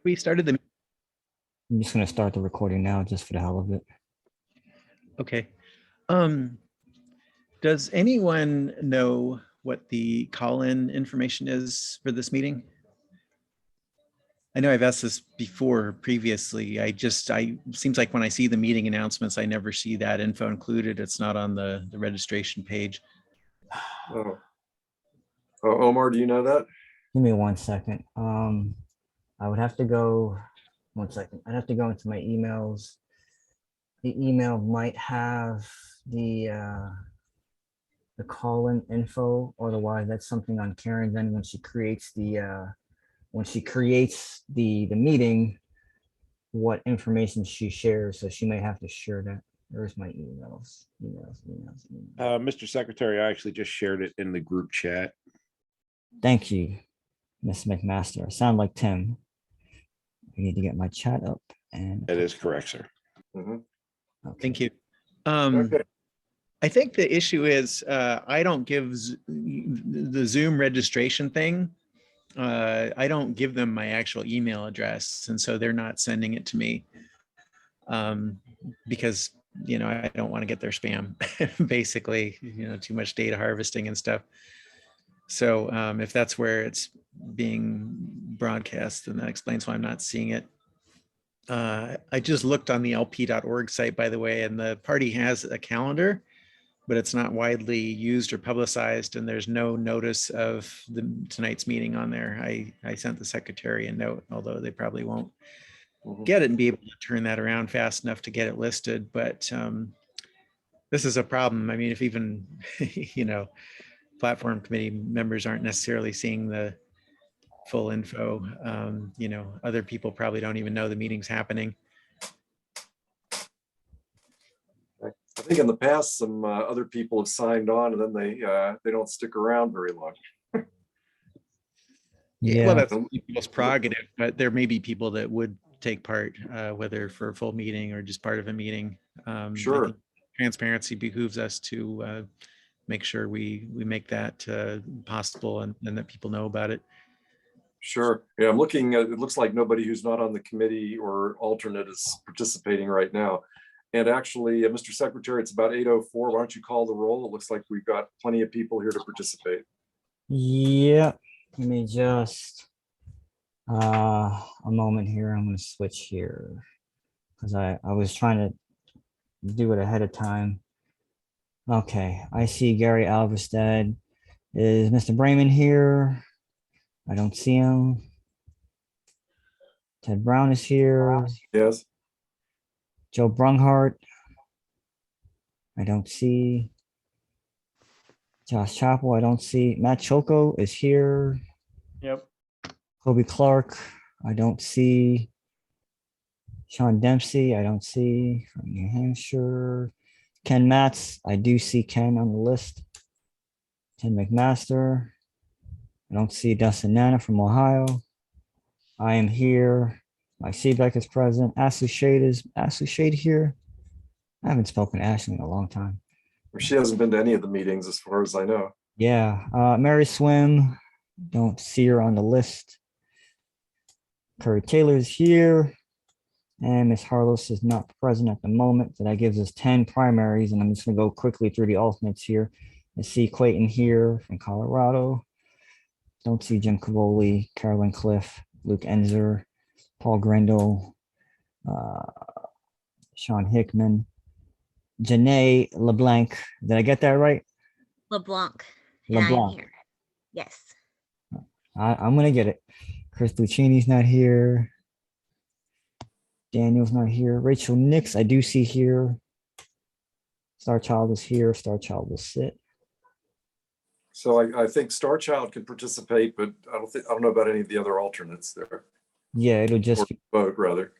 We started the, I'm just going to start the recording now just for the hell of it. okay. Does anyone know what the call-in information is for this meeting? I know I've asked this before previously. Seems like when I see the meeting announcements, I never see that info included. It's not on the registration page. Oh, Omar, do you know that? Give me 1 second. I would have to go, 1 second. I'd have to go into my emails. The email might have the call-in info. Otherwise, that's something on Karen's end when she creates the meeting, what information she shares. So she may have to share that. Where's my emails? Mr. Secretary, I actually just shared it in the group chat. Thank you, Ms. McMaster. I sound like Tim. I need to get my chat up. And That is correct, sir. Mhm. okay. Thank you. Okay. I think the issue is I don't give the Zoom registration thing. I don't give them my actual email address, and so they're not sending it to me because I don't want to get their spam. Basically, too much data harvesting and stuff. So if that's where it's being broadcast, then that explains why I'm not seeing it. I just looked on the lp.org site, by the way, and the party has a calendar, but it's not widely used or publicized, and there's no notice of tonight's meeting on there. I sent the secretary a note, although they probably won't get it and be able to turn that around fast enough to get it listed. But this is a problem. I mean, if even, platform committee members aren't necessarily seeing the full info, other people probably don't even know the meeting's happening. I think in the past, some other people have signed on and then they don't stick around very long. Yeah. Well, that's people's prerogative, but there may be people that would take part, whether for a full meeting or just part of a meeting. Sure. I think transparency behooves us to make sure we make that possible and that people know about it. Sure. Yeah, I'm looking at, it looks like nobody who's not on the committee or alternate is participating right now. And actually, Mr. Secretary, it's about 8:04. Why don't you call the roll? It looks like we've got plenty of people here to participate. Yeah. Give me just a moment here. I'm going to switch here because I was trying to do it ahead of time. Okay. I see Gary Alverstead. Is Mr. Brayman here? I don't see him. Ted Brown is here. Yes. Joe Brunghart. I don't see. Josh Chappell, I don't see. Matt Choco is here. Yep. Kobe Clark, I don't see. Sean Dempsey, I don't see. From New Hampshire. Ken Matz, I do see Ken on the list. Ken McMaster. I don't see Dustin Nana from Ohio. I am here. Mike Seebeck is present. Ashley Shade here? I haven't spoken to Ashley in a long time. She hasn't been to any of the meetings as far as I know. Yeah. Mary Swim, don't see her on the list. Curry Taylor's here. And Ms. Harlos is not present at the moment. So that gives us 10 primaries. And I'm just going to go quickly through the alternates here. I see Clayton here from Colorado. Don't see Jim Cavoli, Carolyn Cliff, Luke Enzer, Paul Grindle, Sean Hickman, Janae LeBlanc. Did I get that right? LeBlanc. And I am LeBlanc. here. Yes. I'm going to get it. Chris Lucchini's not here. Daniel's not here. Rachel Nix, I do see here. Star Child is here. Star Child will sit. So I think Star Child can participate, but I don't know about any of the other alternates there. Yeah, it'll just vote rather.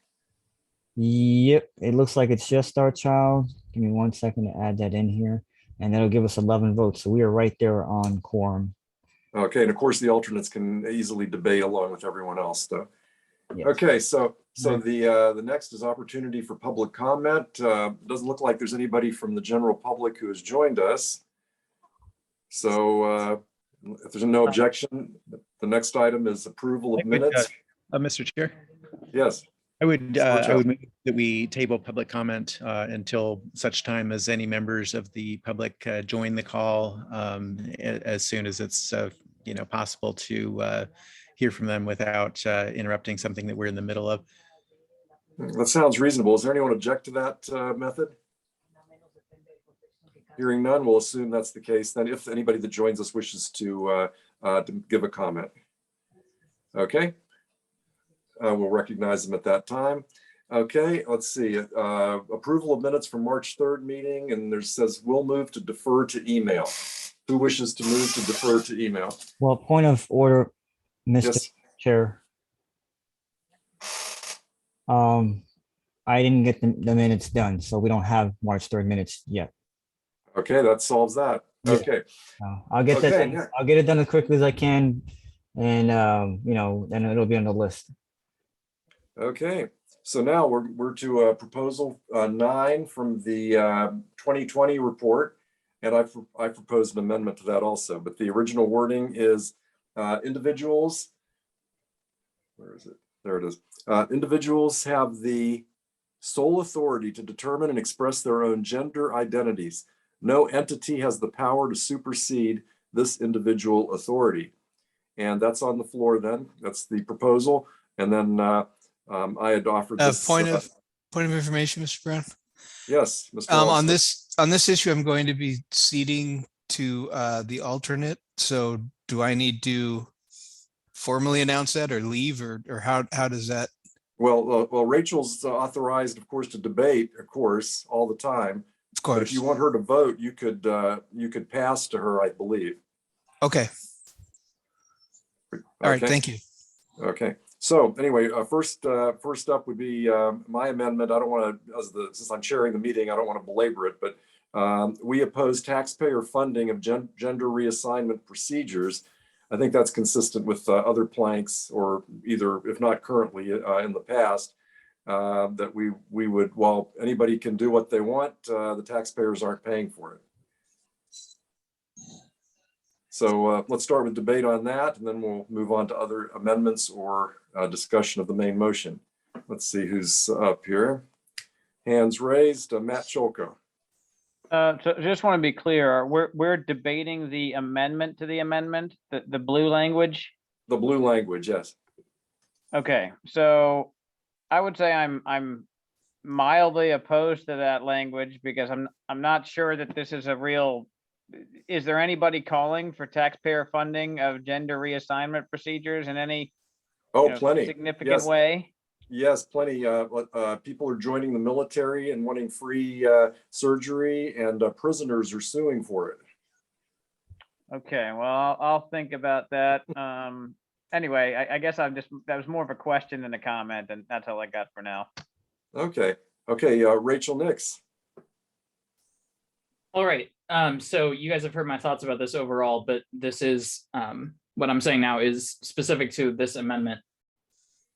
Yep, it looks like it's just Star Child. Give me 1 second to add that in here, and that'll give us 11 votes. So we are right there on quorum. Okay, and of course the alternates can easily debate along with everyone else, though. Yes. Okay, so the next is opportunity for public comment. Doesn't look like there's anybody from the general public who has joined us. So if there's no objection, the next item is approval of minutes. Mr. Chair. Yes. I would, Slow I chat. would move that we table public comment until such time as any members of the public join the call, as soon as it's, possible to hear from them without interrupting something that we're in the middle of. That sounds reasonable. Is there anyone object to that method? Hearing none, we'll assume that's the case. Then if anybody that joins us wishes to give a comment. Okay. We'll recognize them at that time. Okay, let's see. Approval of minutes from March 3rd meeting, and there says we'll move to defer to email. Who wishes to move to defer to email? Well, point of order, Mr. Yes. Chair. I didn't get the minutes done, so we don't have March 3rd minutes yet. Okay, that solves that. Yeah. Okay. I'll get that Okay, done. yeah. I'll get it done as quickly as I can, and then it'll be on the list. Okay, so now we're to proposal 9 from the 2020 report, and I proposed an amendment to that also. But the original wording is individuals. Where is it? There it is. Individuals have the sole authority to determine and express their own gender identities. No entity has the power to supersede this individual authority. And that's on the floor then. That's the proposal. And then I had offered this. Point of information, Mr. Brown. Yes, Mr. On Olson. this issue, I'm going to be ceding to the alternate. So do I need to formally announce that or leave, or how does that? Well, Rachel's authorized, of course, to debate, of course, all the time. Of But course. if you want her to vote, you could pass to her, I believe. Okay. All right. Thank you. Okay. So anyway, first up would be my amendment. I don't want to, since I'm chairing the meeting, I don't want to belabor it, but we oppose taxpayer funding of gender reassignment procedures. I think that's consistent with other planks, or either, if not currently, in the past, that we would, while anybody can do what they want, the taxpayers aren't paying for it. So let's start with debate on that, and then we'll move on to other amendments or discussion of the main motion. Let's see who's up here. Hands raised. Matt Cholko. So just want to be clear, we're debating the amendment to the amendment, the blue language. The blue language, yes. Okay, so I would say I'm mildly opposed to that language because I'm not sure that this is a real. Is there anybody calling for taxpayer funding of gender reassignment procedures in any Plenty. significant way? Yes, plenty. People are joining the military and wanting free surgery, and prisoners are suing for it. Okay, well, I'll think about that. Anyway, I guess that was more of a question than a comment, and that's all I got for now. Okay. Rachel Nix. All right. So you guys have heard my thoughts about this overall, but this is what I'm saying now is specific to this amendment.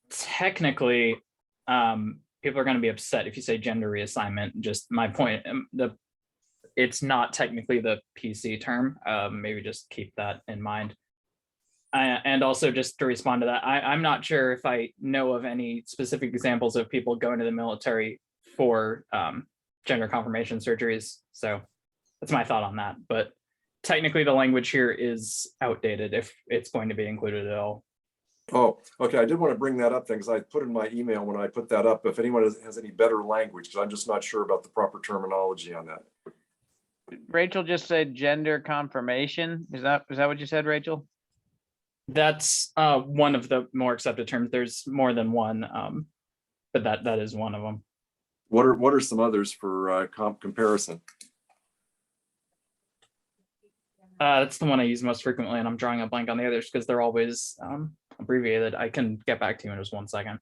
Technically, people are going to be upset if you say gender reassignment. Just my point, it's not technically the PC term. Maybe just keep that in mind. And also, just to respond to that, I'm not sure if I know of any specific examples of people going to the military for gender confirmation surgeries. So that's my thought on that. But technically, the language here is outdated if it's going to be included at all. Oh, okay. I did want to bring that up then, because I put in my email when I put that up, if anyone has any better language, because I'm just not sure about the proper terminology on that. Rachel just said gender confirmation. Is that what you said, Rachel? That's one of the more accepted terms. There's more than one, but that is one of them. What are some others for comparison? That's the one I use most frequently, and I'm drawing a blank on the others because they're always abbreviated. I can get back to you in just one second.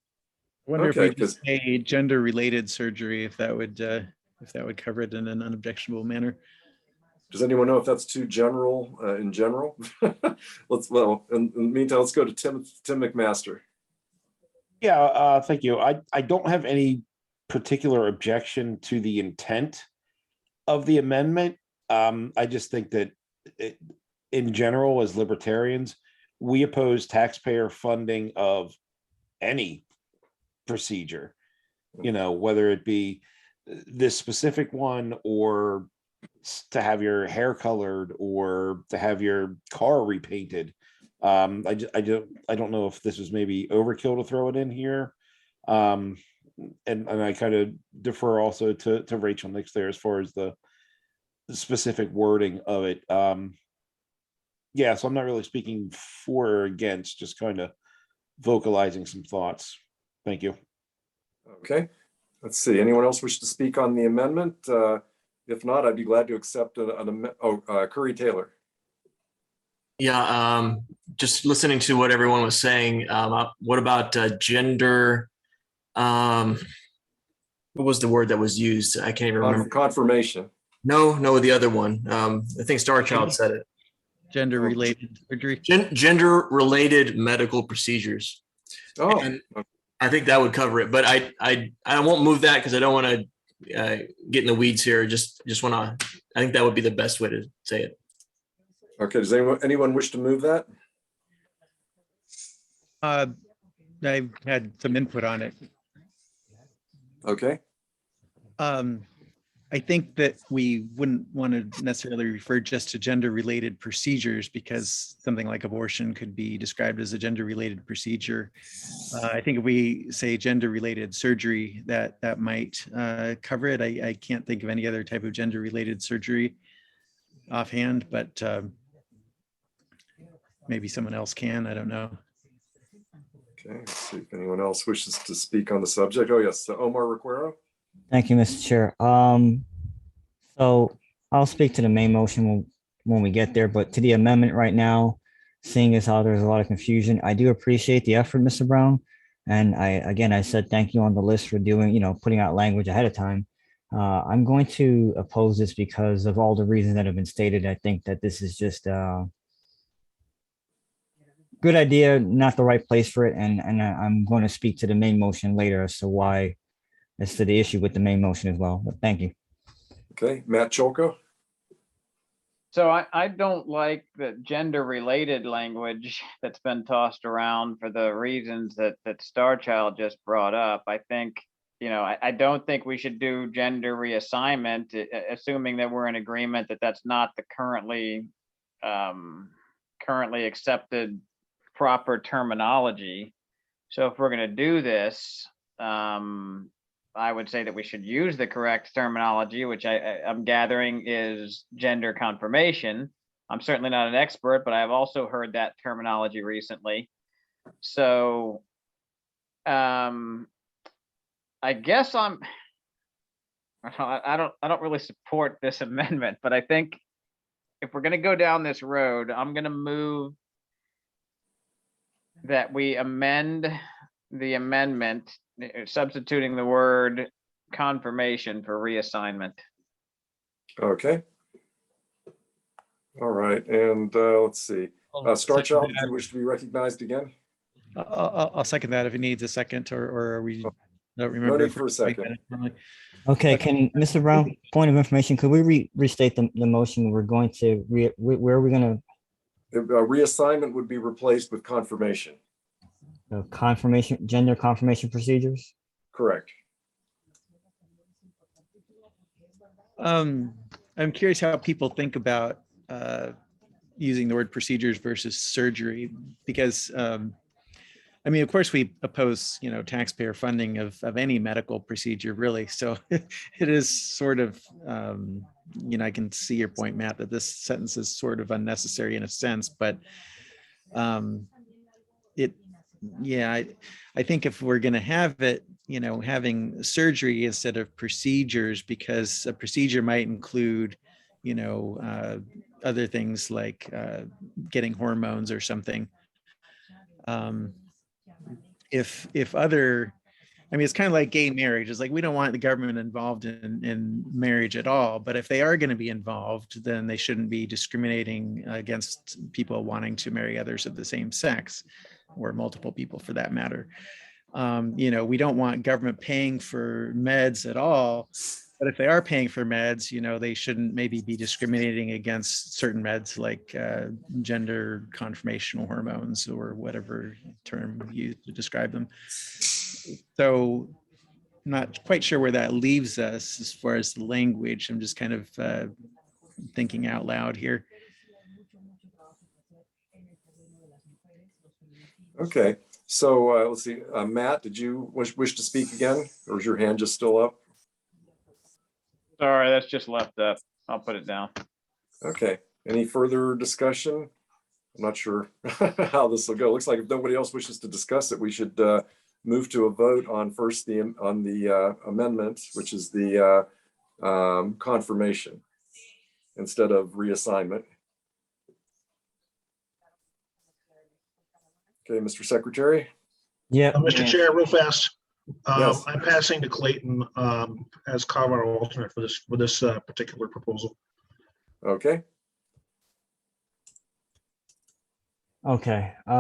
I wonder Okay, if we just say gender-related surgery, if that would cover it in an unobjectionable manner. Does anyone know if that's too general in general? In the meantime, let's go to Tim McMaster. Yeah, thank you. I don't have any particular objection to the intent of the amendment. I just think that in general, as libertarians, we oppose taxpayer funding of any procedure. You know, whether it be this specific one, or to have your hair colored, or to have your car repainted. I don't know if this was maybe overkill to throw it in here. And I kind of defer also to Rachel next there as far as the specific wording of it. Yeah, so I'm not really speaking for or against, just kind of vocalizing some thoughts. Thank you. Okay, let's see. Anyone else wish to speak on the amendment? If not, I'd be glad to accept Curry Taylor. Yeah, just listening to what everyone was saying. What about gender? What was the word that was used? I can't even remember. Confirmation. No, the other one. I think Star Child said it. Gender related surgery. Gender related medical procedures. Oh, and I think that would cover it. But I won't move that because I don't want to get in the weeds here. Just want to. I think that would be the best way to say it. okay. Does anyone wish to move that? I've had some input on it. Okay. I think that we wouldn't want to necessarily refer just to gender-related procedures, because something like abortion could be described as a gender-related procedure. I think if we say gender-related surgery, that might cover it. I can't think of any other type of gender-related surgery offhand, but maybe someone else can. I don't know. Okay, let's see if anyone else wishes to speak on the subject. Oh, yes, Omar Requero. Thank you, Mr. Chair. So I'll speak to the main motion when we get there, but to the amendment right now, seeing as how there's a lot of confusion, I do appreciate the effort, Mr. Brown. And I said thank you on the list for doing, putting out language ahead of time. I'm going to oppose this because of all the reasons that have been stated. I think that this is just a good idea, not the right place for it. And I'm going to speak to the main motion later as to why, as to the issue with the main motion as well. But thank you. Okay, Matt Cholko. So I don't like the gender related language that's been tossed around for the reasons that Star Child just brought up. I think, I don't think we should do gender reassignment, assuming that we're in agreement that that's not the currently accepted proper terminology. So if we're going to do this, I would say that we should use the correct terminology, which I'm gathering is gender confirmation. I'm certainly not an expert, but I've also heard that terminology recently. So I guess I don't really support this amendment, but I think if we're going to go down this road, I'm going to move that we amend the amendment, substituting the word confirmation for reassignment. Okay. All right, and let's see. Star Child, do you wish to be recognized again? I'll second that if it needs a second, or are we? I don't remember. No need for a second. Okay, can Mr. Brown, point of information, could we restate the motion? We're going to, where are we going to? Reassignment would be replaced with confirmation. Confirmation, gender confirmation procedures? Correct. I'm curious how people think about using the word procedures versus surgery, because of course we oppose, taxpayer funding of any medical procedure, really. So it is sort of, I can see your point, Matt, that this sentence is sort of unnecessary in a sense, but I think if we're going to have it, having surgery instead of procedures, because a procedure might include, other things like getting hormones or something. It's kind of like gay marriage. It's like, we don't want the government involved in marriage at all, but if they are going to be involved, then they shouldn't be discriminating against people wanting to marry others of the same sex, or multiple people for that matter. We don't want government paying for meds at all, But if they are paying for meds, they shouldn't maybe be discriminating against certain meds like gender confirmational hormones or whatever term used to describe them. So I'm not quite sure where that leaves us as far as the language. I'm just kind of thinking out loud here. Okay, so let's see, Matt, did you wish to speak again, or is your hand just still up? Sorry, that's just left up. I'll put it down. Okay, any further discussion? I'm not sure how this will go. Looks like if nobody else wishes to discuss it, we should move to a vote on first the amendment, which is the confirmation instead of reassignment. Okay, Mr. Secretary. Yeah. Mr. Chair, real fast. Yes. I'm passing to Clayton as Colorado alternate for this particular proposal. Okay, Okay. Give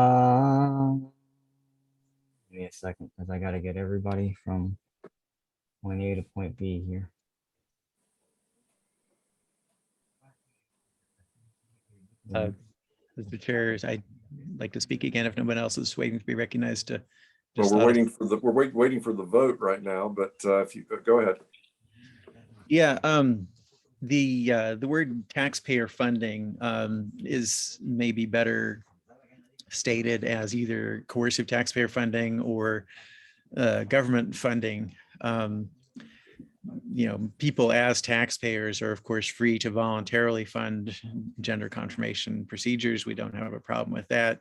me a second because I got to get everybody from point A to point B here. Mr. Chair, I'd like to speak again if no one else is waiting to be recognized. To well, just we're thought of- waiting for the vote right now, but if you go ahead. Yeah, the word taxpayer funding is maybe better stated as either coercive taxpayer funding or government funding. People as taxpayers are of course free to voluntarily fund gender confirmation procedures. We don't have a problem with that.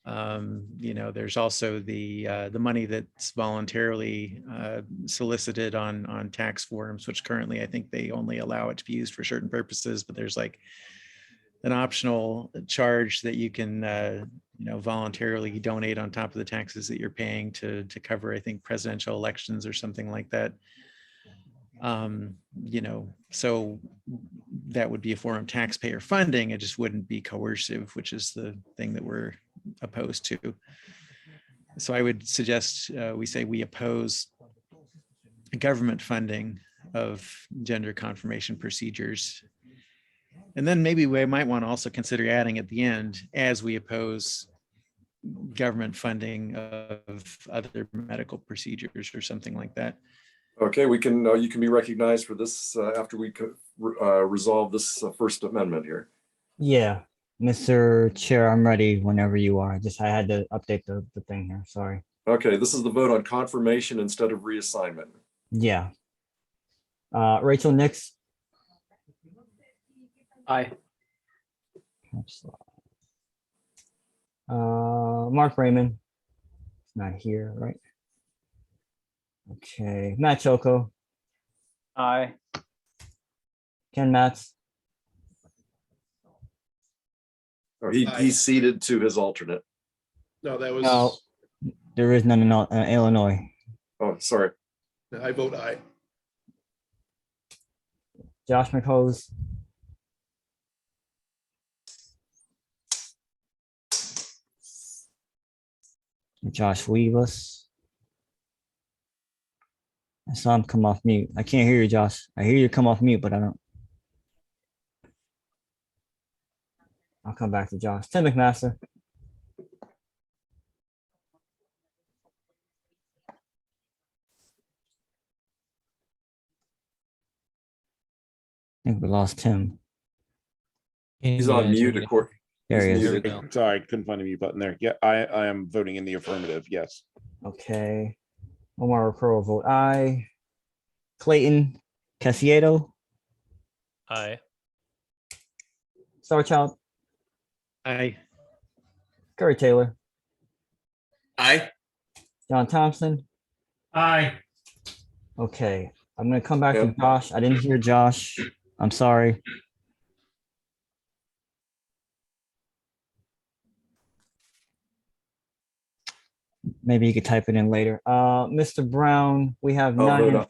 There's also the money that's voluntarily solicited on tax forms, which currently I think they only allow it to be used for certain purposes, but there's like an optional charge that you can voluntarily donate on top of the taxes that you're paying to cover, I think, presidential elections or something like that. So that would be a form of taxpayer funding. It just wouldn't be coercive, which is the thing that we're opposed to. So I would suggest we say we oppose government funding of gender confirmation procedures. And then maybe we might want to also consider adding at the end, as we oppose government funding of other medical procedures or something like that. Okay, we can. You can be recognized for this after we resolve this First Amendment here. Yeah, Mr. Chair, I'm ready whenever you are. I had to update the thing here. Sorry. Okay, this is the vote on confirmation instead of reassignment. Yeah. Rachel Nix. Aye. Mark Raymond. It's not here, right? Okay, Matt Choco, Aye. Ken Matz, Oh, he's ceded to his alternate. No, that was, no, there is none in Illinois. Oh, sorry. I vote aye. Josh McHose, Josh Weavis. I saw him come off mute. I can't hear you, Josh. I hear you come off mute, but I don't. I'll come back to Josh. Tim McMaster. I think we lost Tim. He's on mute. Of course. There he He's is. muted. Sorry, couldn't find the mute button there. Yeah, I am voting in the affirmative. Yes. Okay. Omar Crow vote aye. Clayton Casiedo. Aye. Starchild. Aye. Curry Taylor. Aye. John Thompson. Aye. Okay. I'm going to come back to Yep. Josh. I didn't hear Josh. I'm sorry. Maybe you could type it in later. Mr. Brown, we have I'll vote 9. aye.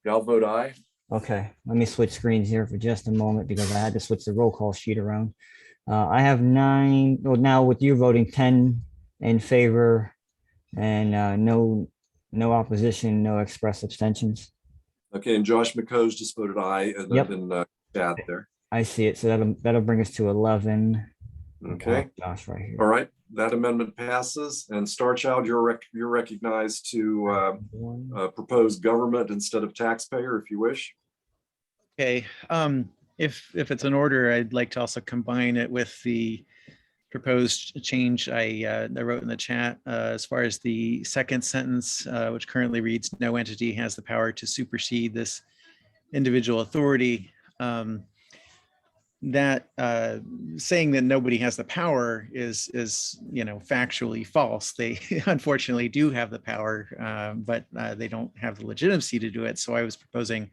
Yeah, I'll vote aye. Okay, let me switch screens here for just a moment because I had to switch the roll call sheet around. I have 9, well, now with you voting 10 in favor and no opposition, no express abstentions. Okay, and Josh McCose just voted aye and Yep. in chat there. I see it. So that'll bring us to 11. Okay. Josh right here. All right, that amendment passes. And Starchild, you're recognized to propose government instead of taxpayer, if you wish. Okay, if it's in order, I'd like to also combine it with the proposed change I wrote in the chat as far as the second sentence, which currently reads, "No entity has the power to supersede this individual authority." That saying that nobody has the power is factually false. They unfortunately do have the power, but they don't have the legitimacy to do it. So I was proposing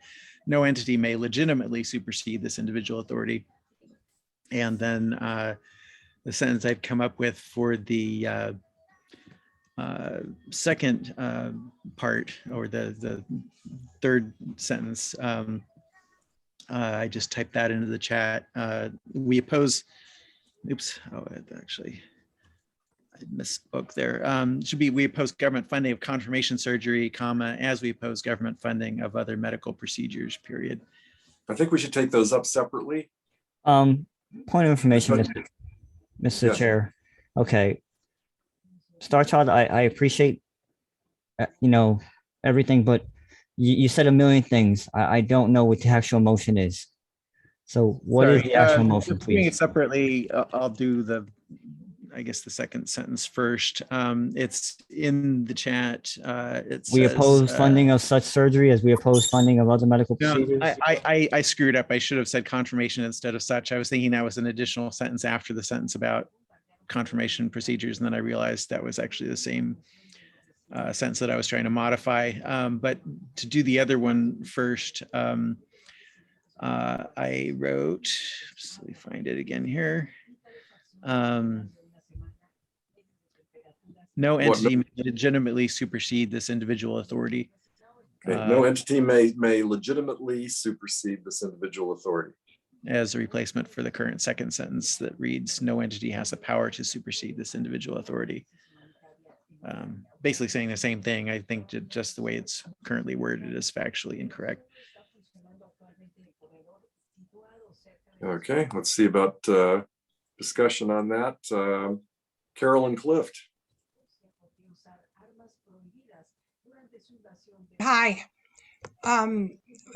no entity may legitimately supersede this individual authority. And then the sentence I've come up with for the second part, or the third sentence, I just typed that into the chat. We oppose, actually, I misspoke there. Should be, we oppose government funding of confirmation surgery, comma, as we oppose government funding of other medical procedures, period. I think we should take those up separately. Point of information, But- Mr. Yes. Chair. Okay. Starchild, I appreciate, everything, but you said a million things. I don't know what the actual motion is. So what is the actual motion, Doing it please? separately, I'll do I guess the second sentence first. It's in the chat. It We says, oppose funding of such surgery as we oppose funding of other medical No, procedures. I screwed up. I should have said confirmation instead of such. I was thinking that was an additional sentence after the sentence about confirmation procedures, and then I realized that was actually the same sentence that I was trying to modify. But to do the other one first, I wrote, let me find it again here. No entity may legitimately supersede this individual authority. Okay, no entity may legitimately supersede this individual authority. As a replacement for the current second sentence that reads, no entity has the power to supersede this individual authority. Basically saying the same thing. I think just the way it's currently worded is factually incorrect. Okay, let's see about discussion on that. Carolyn Clift. Hi.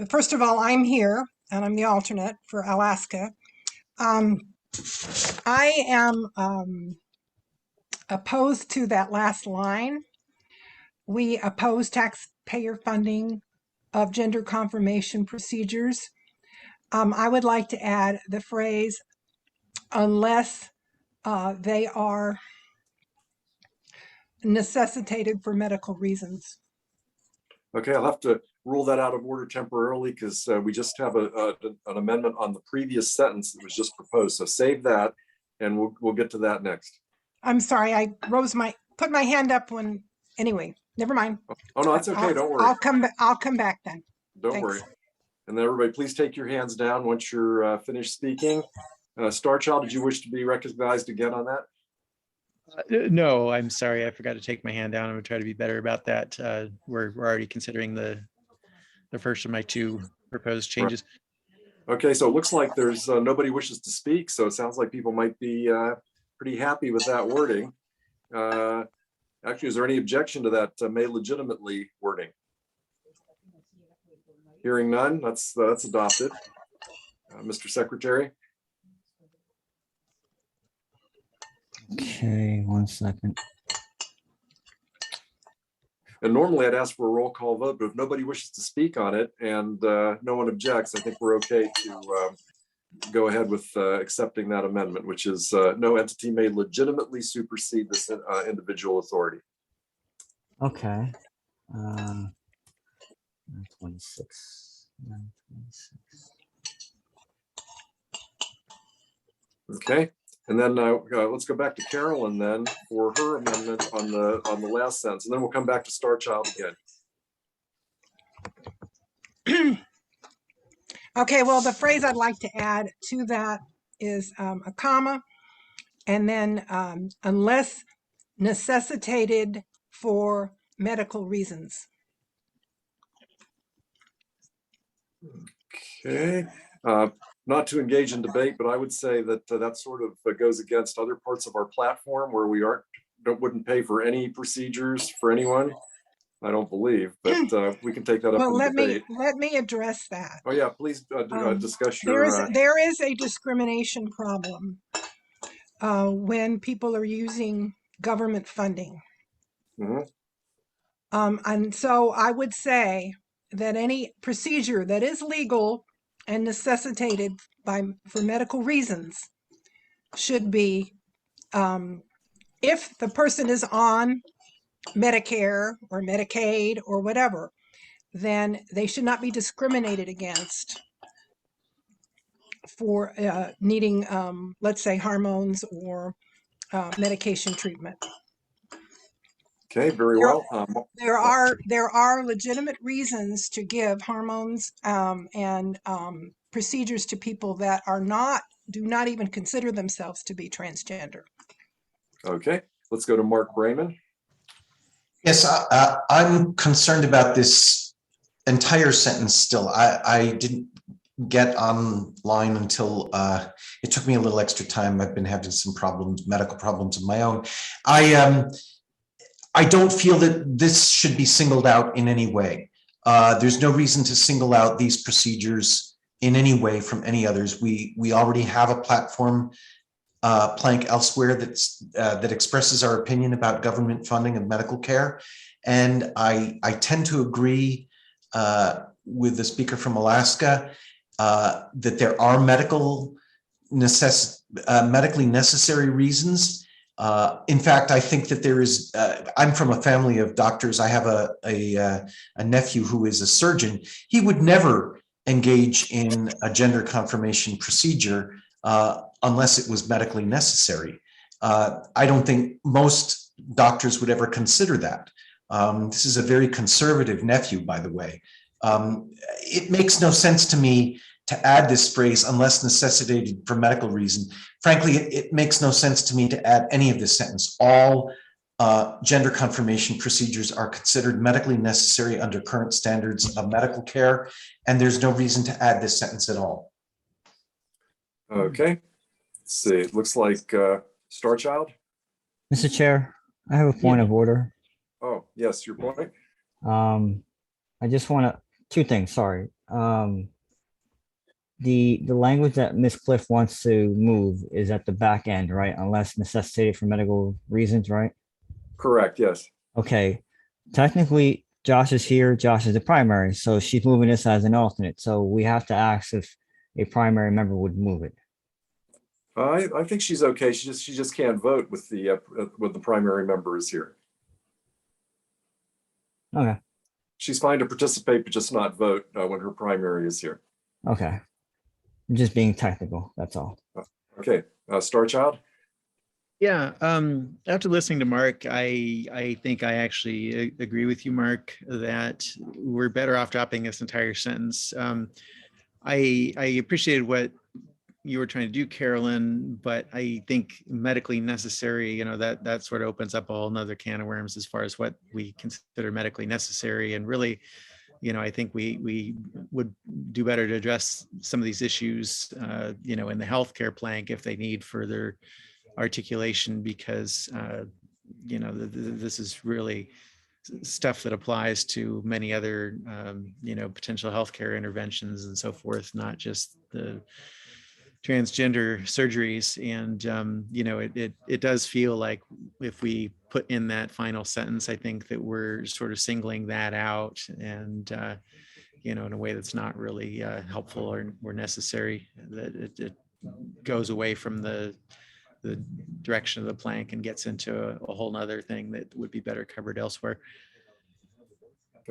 First of all, I'm here and I'm the alternate for Alaska. I am opposed to that last line. We oppose taxpayer funding of gender confirmation procedures. I would like to add the phrase, unless they are necessitated for medical reasons. Okay, I'll have to rule that out of order temporarily because we just have an amendment on the previous sentence that was just proposed. So save that and we'll get to that next. I'm sorry, I put my hand up when, anyway, never mind. Oh, no, that's okay. Don't worry. I'll come back then. Don't Thanks. worry. And then everybody, please take your hands down once you're finished speaking. Starchild, did you wish to be recognized again on that? No, I'm sorry. I forgot to take my hand down. I'm gonna try to be better about that. We're already considering the first of my two proposed changes. Right. Okay, so it looks like there's nobody wishes to speak. So it sounds like people might be pretty happy with that wording. Actually, is there any objection to that may legitimately wording? Hearing none, that's adopted. Mr. Secretary. Okay, 1 second. And normally I'd ask for a roll call vote, but if nobody wishes to speak on it and no one objects, I think we're okay to go ahead with accepting that amendment, which is no entity may legitimately supersede this individual authority. Okay. 926. 926. Okay, and then let's go back to Carolyn then for her amendment on the last sentence, and then we'll come back to Starchild again. Okay, well, the phrase I'd like to add to that is a comma, and then unless necessitated for medical reasons. Okay. Not to engage in debate, but I would say that that sort of goes against other parts of our platform where we wouldn't pay for any procedures for anyone. I don't believe, but we can take that up Well, in debate. let me address that. Oh yeah, please discuss There your. is a discrimination problem when people are using government funding. Mhm. And so I would say that any procedure that is legal and necessitated for medical reasons should be, if the person is on Medicare or Medicaid or whatever, then they should not be discriminated against for needing, let's say, hormones or medication treatment. Okay, very There, well. there are legitimate reasons to give hormones and procedures to people that do not even consider themselves to be transgender. Okay, let's go to Mark Brayman. Yes, I'm concerned about this entire sentence still. I didn't get online until it took me a little extra time. I've been having some problems, medical problems of my own. I don't feel that this should be singled out in any way. There's no reason to single out these procedures in any way from any others. We already have a platform plank elsewhere that expresses our opinion about government funding of medical care. And I tend to agree with the speaker from Alaska that there are medically necessary reasons. In fact, I think that there is, I'm from a family of doctors. I have a nephew who is a surgeon. He would never engage in a gender confirmation procedure unless it was medically necessary. I don't think most doctors would ever consider that. This is a very conservative nephew, by the way. It makes no sense to me to add this phrase unless necessitated for medical reason. Frankly, it makes no sense to me to add any of this sentence. All gender confirmation procedures are considered medically necessary under current standards of medical care, and there's no reason to add this sentence at all. Okay, let's see. It looks like Starchild. Mr. Chair, I have a point of order. Oh, yes, your point. I just want to, two things, sorry. The language that Ms. Cliff wants to move is at the back end, right? Unless necessitated for medical reasons, right? Correct, yes. Okay. Technically, Josh is here. Josh is the primary. So she's moving this as an alternate. So we have to ask if a primary member would move it. I think she's okay. She just can't vote with the primary member is here. Okay. She's fine to participate, but just not vote when her primary is here. Okay. I'm just being technical. That's all. Okay, Starchild. Yeah. After listening to Mark, I think I actually agree with you, Mark, that we're better off dropping this entire sentence. I appreciated what you were trying to do, Carolyn, but I think medically necessary, that sort of opens up a whole nother can of worms as far as what we consider medically necessary. And really, I think we would do better to address some of these issues, in the healthcare plank if they need further articulation, because, this is really stuff that applies to many other, potential healthcare interventions and so forth, not just the transgender surgeries. And it does feel like if we put in that final sentence, I think that we're sort of singling that out, and in a way that's not really helpful or necessary, that it goes away from the direction of the plank and gets into a whole nother thing that would be better covered elsewhere.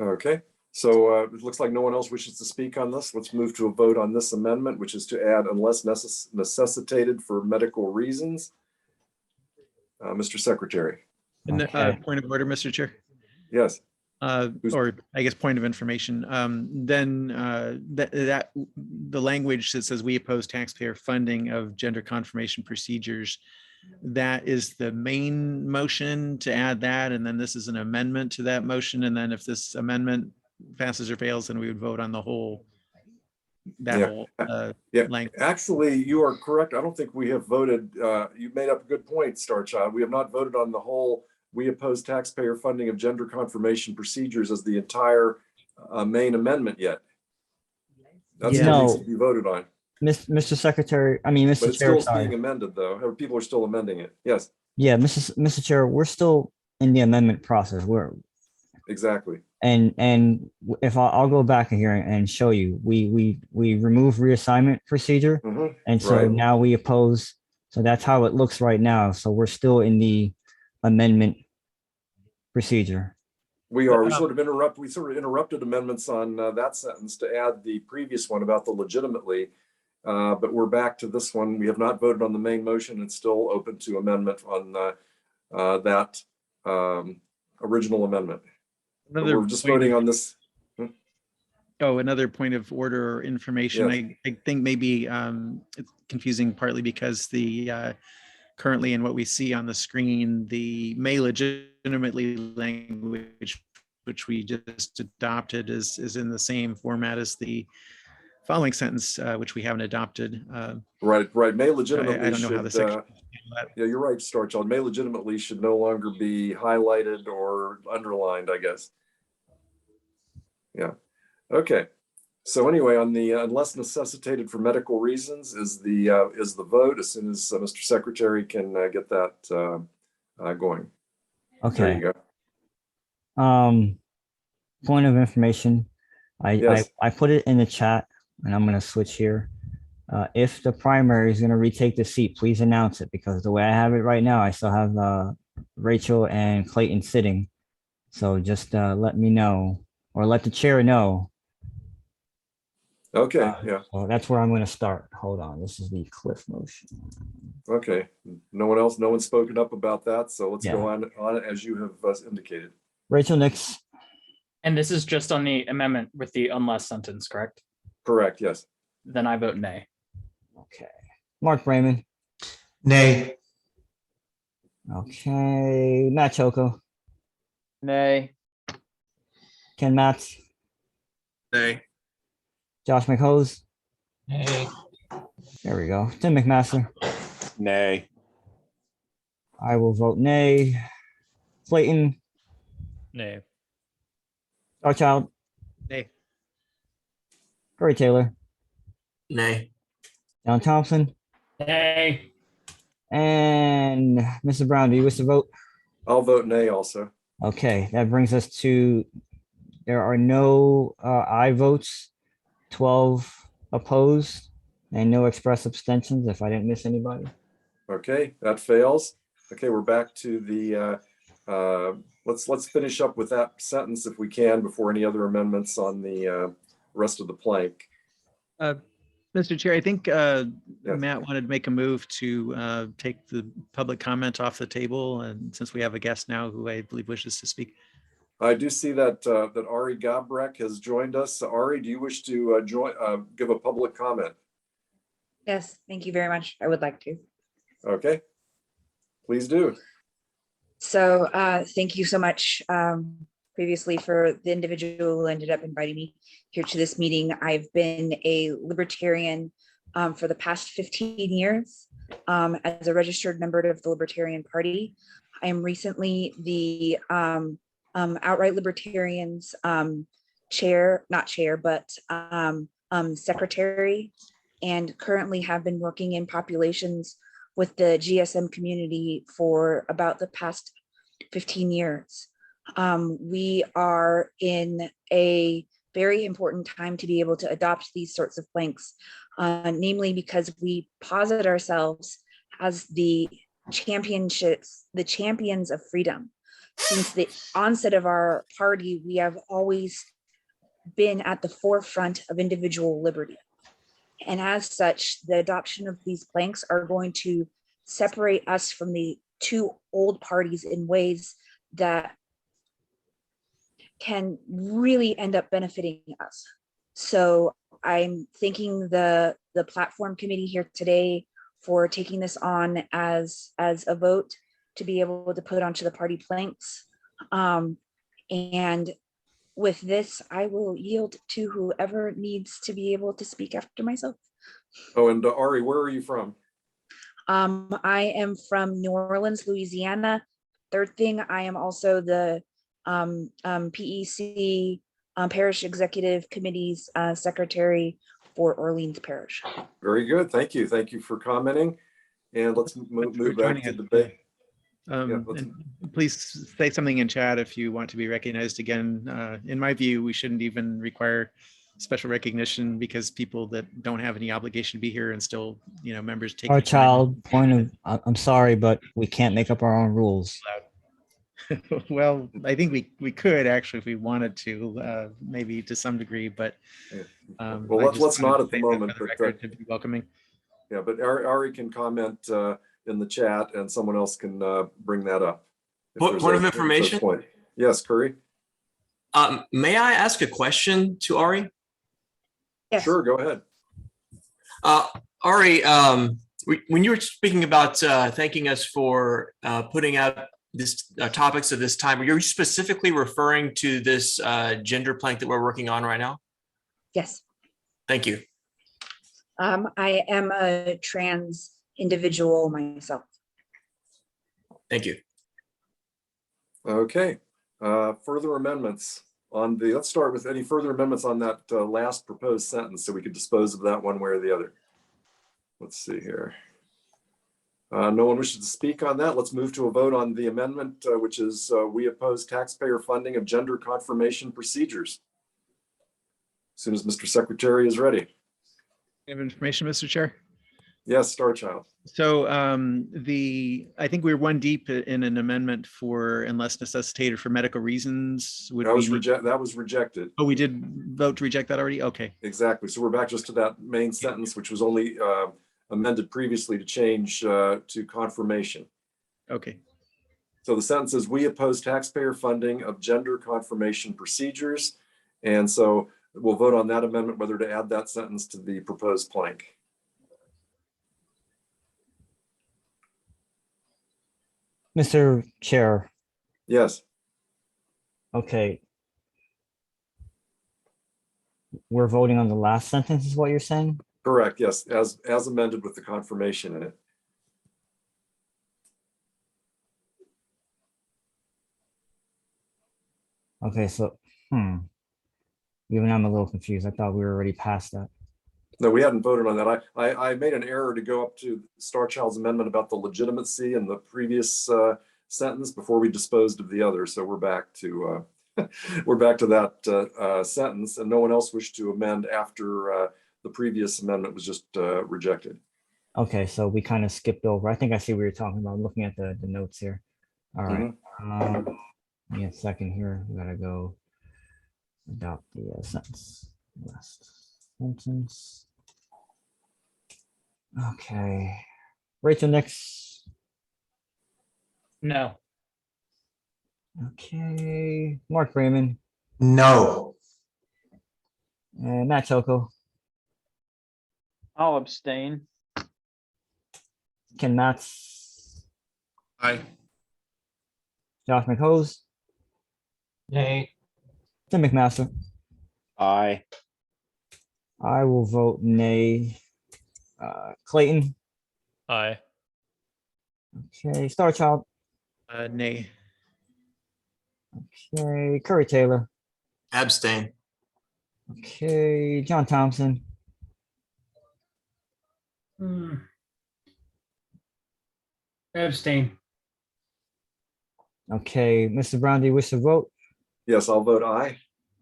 Okay, so it looks like no one else wishes to speak on this. Let's move to a vote on this amendment, which is to add unless necessitated for medical reasons. Mr. Secretary. And Okay. Point of order, Mr. Chair. Yes. Or I guess point of information. Then that the language that says we oppose taxpayer funding of gender confirmation procedures, that is the main motion to add that, and then this is an amendment to that motion, and then if this amendment passes or fails, then we would vote on the whole that Yeah. whole Yeah, length. actually, you are correct. I don't think we have voted. You made up a good point, Starchild. We have not voted on the whole. We oppose taxpayer funding of gender confirmation procedures as the entire main amendment yet. That still needs to be voted on. Mr. Secretary, I mean, But Mr. it's Chair, still being sorry. amended, though. People are still amending it. Yes, Yeah, Mr. Chair, we're still in the amendment process. exactly. And if I'll go back in here and show you, we remove reassignment procedure. Mhm. And so Right. now we oppose. So that's how it looks right now. So we're still in the amendment procedure. We are. We sort of interrupted amendments on that sentence to add the previous one about the legitimately. But we're back to this one. We have not voted on the main motion. It's still open to amendment on that original amendment. But we're just voting on this. Oh, another point of order or information. Yes. I think maybe it's confusing partly because the currently in what we see on the screen, the may legitimately language, which we just adopted, is in the same format as the following sentence, which we haven't adopted. Right. May legitimately I don't know how the section. Yeah, you're right, Starchild. May legitimately should no longer be highlighted or underlined, I guess. Yeah. Okay. So anyway, on the unless necessitated for medical reasons is the vote as soon as Mr. Secretary can get that going. Okay. There you go. Point of information. Yes. I put it in the chat and I'm going to switch here. If the primary is going to retake the seat, please announce it, because the way I have it right now, I still have Rachel and Clayton sitting. So just let me know, or let the chair know. Okay. Yeah. Well, that's where I'm going to start. Hold on. This is the Cliff motion. Okay. No one's spoken up about that. So let's Yeah. go on as you have indicated. Rachel Nix. And this is just on the amendment with the unless sentence, correct? Correct. Yes. Then I vote nay. Okay. Mark Brayman. Nay. Okay. Matt Choco. Nay. Ken Matz. Nay. Josh McHose. Nay. There we go. Tim McMaster. Nay. I will vote nay. Clayton. Nay. Starchild. Nay. Corey Taylor. Nay. John Thompson. Nay. And Mr. Brown, do you wish to vote? I'll vote nay also. Okay, that brings us to, there are no aye votes, 12 opposed, and no express abstentions, if I didn't miss anybody. Okay, that fails. Okay, we're back to the let's finish up with that sentence if we can before any other amendments on the rest of the plank. Mr. Chair, I think Yes. Matt wanted to make a move to take the public comment off the table, and since we have a guest now who I believe wishes to speak. I do see that Ari Gabrek has joined us. Ari, do you wish to give a public comment? Yes, thank you very much. I would like to. Okay, please do. So thank you so much previously for the individual who ended up inviting me here to this meeting. I've been a Libertarian for the past 15 years as a registered member of the Libertarian Party. I am recently the Outright Libertarians secretary, and currently have been working in populations with the GSM community for about the past 15 years. We are in a very important time to be able to adopt these sorts of planks, namely because we posit ourselves as the champions of freedom. Since the onset of our party, we have always been at the forefront of individual liberty. And as such, the adoption of these planks are going to separate us from the two old parties in ways that can really end up benefiting us. So I'm thanking the platform committee here today for taking this on as a vote to be able to put onto the party planks. And with this, I will yield to whoever needs to be able to speak after myself. Oh, and Ari, where are you from? I am from New Orleans, Louisiana. Third thing, I am also the PEC Parish Executive Committee's secretary for Orleans Parish. Very good. Thank you. Thank you for commenting. And let's move back joining to us. debate. And please say something in chat if you want to be recognized again. In my view, we shouldn't even require special recognition because people that don't have any obligation to be here and still, members take Our the time. child, I'm sorry, but we can't make up our own rules. Well, I think we could actually if we wanted to, maybe to some degree, but Well, let's not at the moment, but to be welcoming. Yeah, but Ari can comment in the chat, and someone else can bring that up. Point of information. Yes, Curry. May I ask a question to Ari? Yes. Sure, go ahead. Ari, when you were speaking about thanking us for putting out this topics of this time, were you specifically referring to this gender plank that we're working on right now? Yes. Thank you. I am a trans individual myself. Thank you. Okay. Further amendments on the, let's start with any further amendments on that last proposed sentence so we could dispose of that one way or the other. Let's see here. No one wishes to speak on that. Let's move to a vote on the amendment, which is we oppose taxpayer funding of gender confirmation procedures. As soon as Mr. Secretary is ready. You have information, Mr. Chair? Yes, Starchild. So I think we were one deep in an amendment for unless necessitated for medical reasons. That was rejected. Oh, we did vote to reject that already? Okay. Exactly. So we're back just to that main sentence, which was only amended previously to change to confirmation. Okay. So the sentence is, we oppose taxpayer funding of gender confirmation procedures. And so we'll vote on that amendment, whether to add that sentence to the proposed plank. Mr. Chair. Yes. Okay. We're voting on the last sentence is what you're saying? Correct. Yes. As amended with the confirmation in it. Okay. So, even I'm a little confused. I thought we were already past that. No, we hadn't voted on that. I made an error to go up to Starchild's amendment about the legitimacy in the previous sentence before we disposed of the other. So we're back to that sentence, and no one else wished to amend after the previous amendment was just rejected. Okay, so we kind of skipped over. I think I see what you're talking about. I'm looking at the notes here. All right. Give me a second here. We gotta go adopt the sentence. Last sentence. Okay. Rachel, next. No. Okay. Mark Raymond. No. And Matt Choco. I'll abstain. Ken Matz. Aye. Josh McHose. Nay. Tim McMaster. Aye. I will vote nay. Clayton. Aye. Okay. Starchild. Nay. Okay. Curry Taylor. Abstain. Okay. John Thompson. Abstain. Okay. Mr. Brown, do you wish to vote? Yes, I'll vote aye.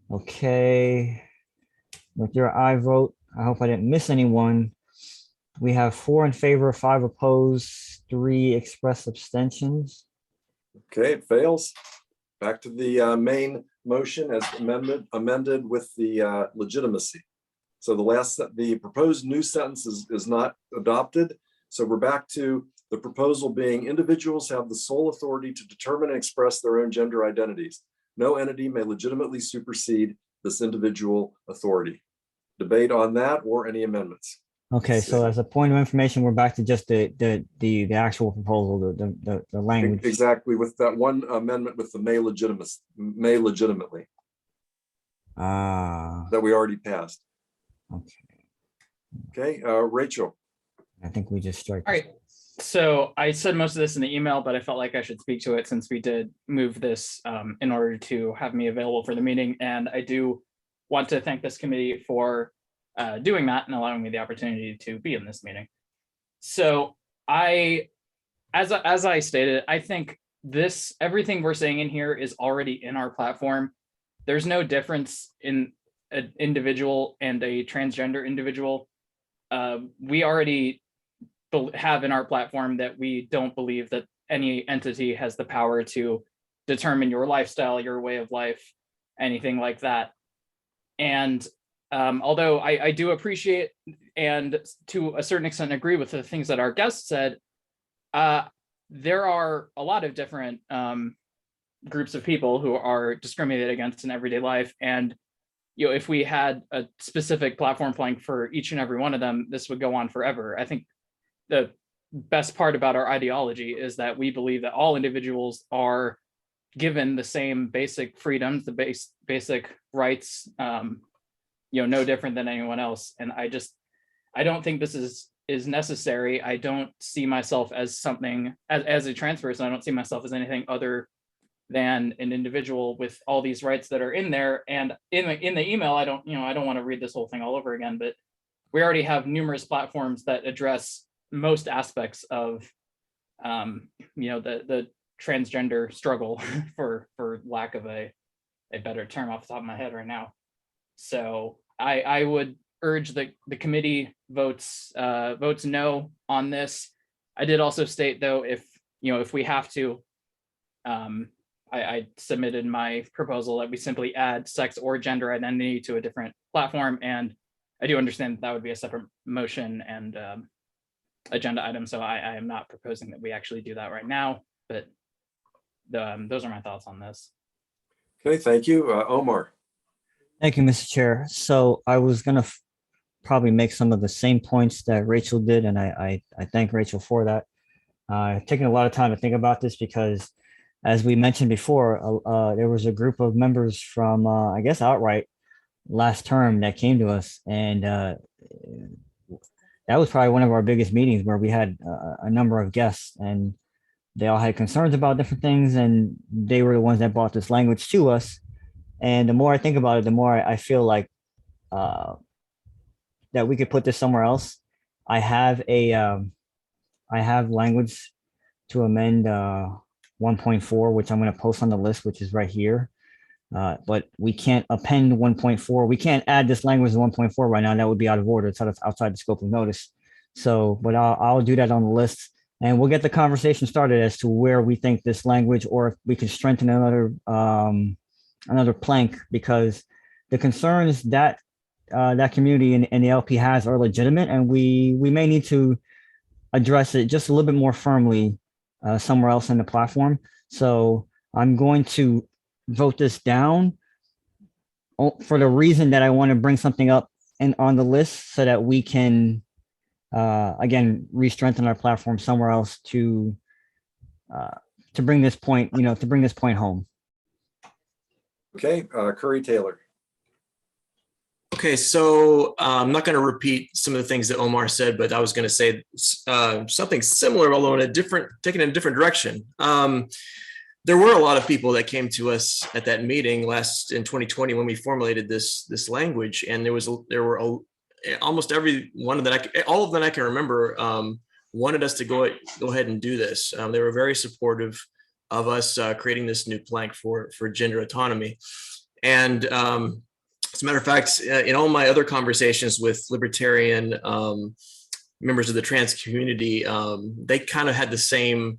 Okay. With your aye vote, I hope I didn't miss anyone. We have 4 in favor, 5 opposed, 3 express abstentions. Okay, it fails. Back to the main motion as amended with the legitimacy. So the proposed new sentence is not adopted. So we're back to the proposal being individuals have the sole authority to determine and express their own gender identities. No entity may legitimately supersede this individual authority. Debate on that or any amendments. Okay, so as a point of information, we're back to just the actual proposal, the language. Exactly, with that one amendment with the may legitimately. Ah, that we already passed. okay. Okay, Rachel. I think we just strike. All right. So I said most of this in the email, but I felt like I should speak to it since we did move this in order to have me available for the meeting. And I do want to thank this committee for doing that and allowing me the opportunity to be in this meeting. So as I stated, I think everything we're saying in here is already in our platform. There's no difference in an individual and a transgender individual. We already have in our platform that we don't believe that any entity has the power to determine your lifestyle, your way of life, anything like that. And although I do appreciate and to a certain extent agree with the things that our guest said, there are a lot of different groups of people who are discriminated against in everyday life. And if we had a specific platform plank for each and every one of them, this would go on forever. I think the best part about our ideology is that we believe that all individuals are given the same basic freedoms, the basic rights, no different than anyone else. And I don't think this is necessary. I don't see myself as something as a trans person. I don't see myself as anything other than an individual with all these rights that are in there. And in the email, I don't want to read this whole thing all over again, but we already have numerous platforms that address most aspects of the transgender struggle for lack of a better term off the top of my head right now. So I would urge that the committee votes no on this. I did also state, though, if we have to, I submitted my proposal that we simply add sex or gender identity to a different platform, and I do understand that would be a separate motion and agenda item, so I am not proposing that we actually do that right now, but those are my thoughts on this. Okay, thank you. Omar. Thank you, Mr. Chair. So I was going to probably make some of the same points that Rachel did, and I thank Rachel for that. I've taken a lot of time to think about this because, as we mentioned before, there was a group of members from, I guess, Outright last term that came to us, and that was probably one of our biggest meetings where we had a number of guests, and they all had concerns about different things, and they were the ones that brought this language to us. And the more I think about it, the more I feel like that we could put this somewhere else. I have language to amend 1.4, which I'm going to post on the list, which is right here. But we can't append 1.4. We can't add this language to 1.4 right now. That would be out of order. It's outside the scope of notice. So, but I'll do that on the list, and we'll get the conversation started as to where we think this language, or if we can strengthen another plank, because the concerns that that community and the LP has are legitimate, and we may need to address it just a little bit more firmly somewhere else in the platform. So I'm going to vote this down for the reason that I want to bring something up and on the list so that we can again re-strengthen our platform somewhere else to bring this point, to bring this point home. Okay, Curry Taylor. Okay, so I'm not going to repeat some of the things that Omar said, but I was going to say something similar, although taking in a different direction. There were a lot of people that came to us at that meeting in 2020 when we formulated this language, and there were almost every one of that, all of them I can remember, wanted us to go ahead and do this. They were very supportive of us creating this new plank for gender autonomy, and as a matter of fact, in all my other conversations with libertarian members of the trans community, they kind of had the same,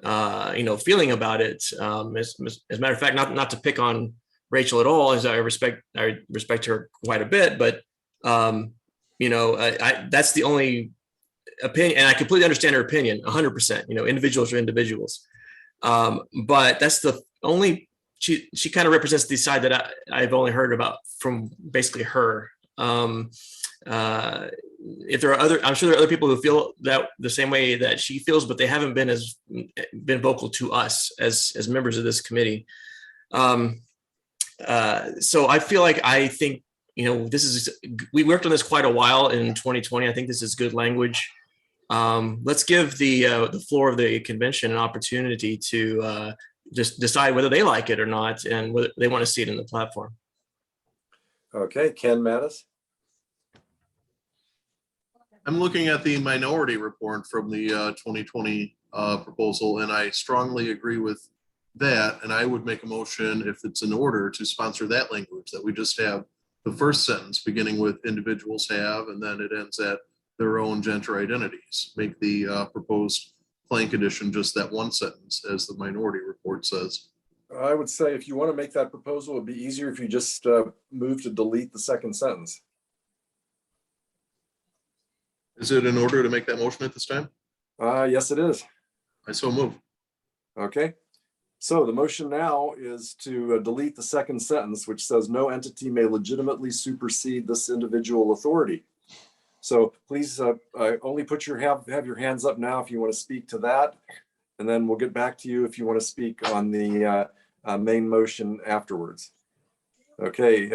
feeling about it. As a matter of fact, not to pick on Rachel at all, as I respect her quite a bit, but that's the only opinion, and I completely understand her opinion, 100%. Individuals are individuals, but that's the only. She kind of represents the side that I've only heard about from basically her. If there are I'm sure there are other people who feel that the same way that she feels, but they haven't been vocal to us as members of this committee. So I feel like I think, we worked on this quite a while in 2020. I think this is good language. Let's give the floor of the convention an opportunity to just decide whether they like it or not and whether they want to see it in the platform. Okay, Ken Mattis. I'm looking at the minority report from the 2020 proposal, and I strongly agree with that. And I would make a motion, if it's in order, to sponsor that language, that we just have the first sentence beginning with individuals have, and then it ends at their own gender identities. Make the proposed plan condition just that one sentence, as the minority report says. I would say if you want to make that proposal, it'd be easier if you just move to delete the second sentence. Is it in order to make that motion at this time? Yes, it is. I so move. Okay. So the motion now is to delete the second sentence, which says no entity may legitimately supersede this individual authority. So please only put have your hands up now if you want to speak to that. And then we'll get back to you if you want to speak on the main motion afterwards. Okay,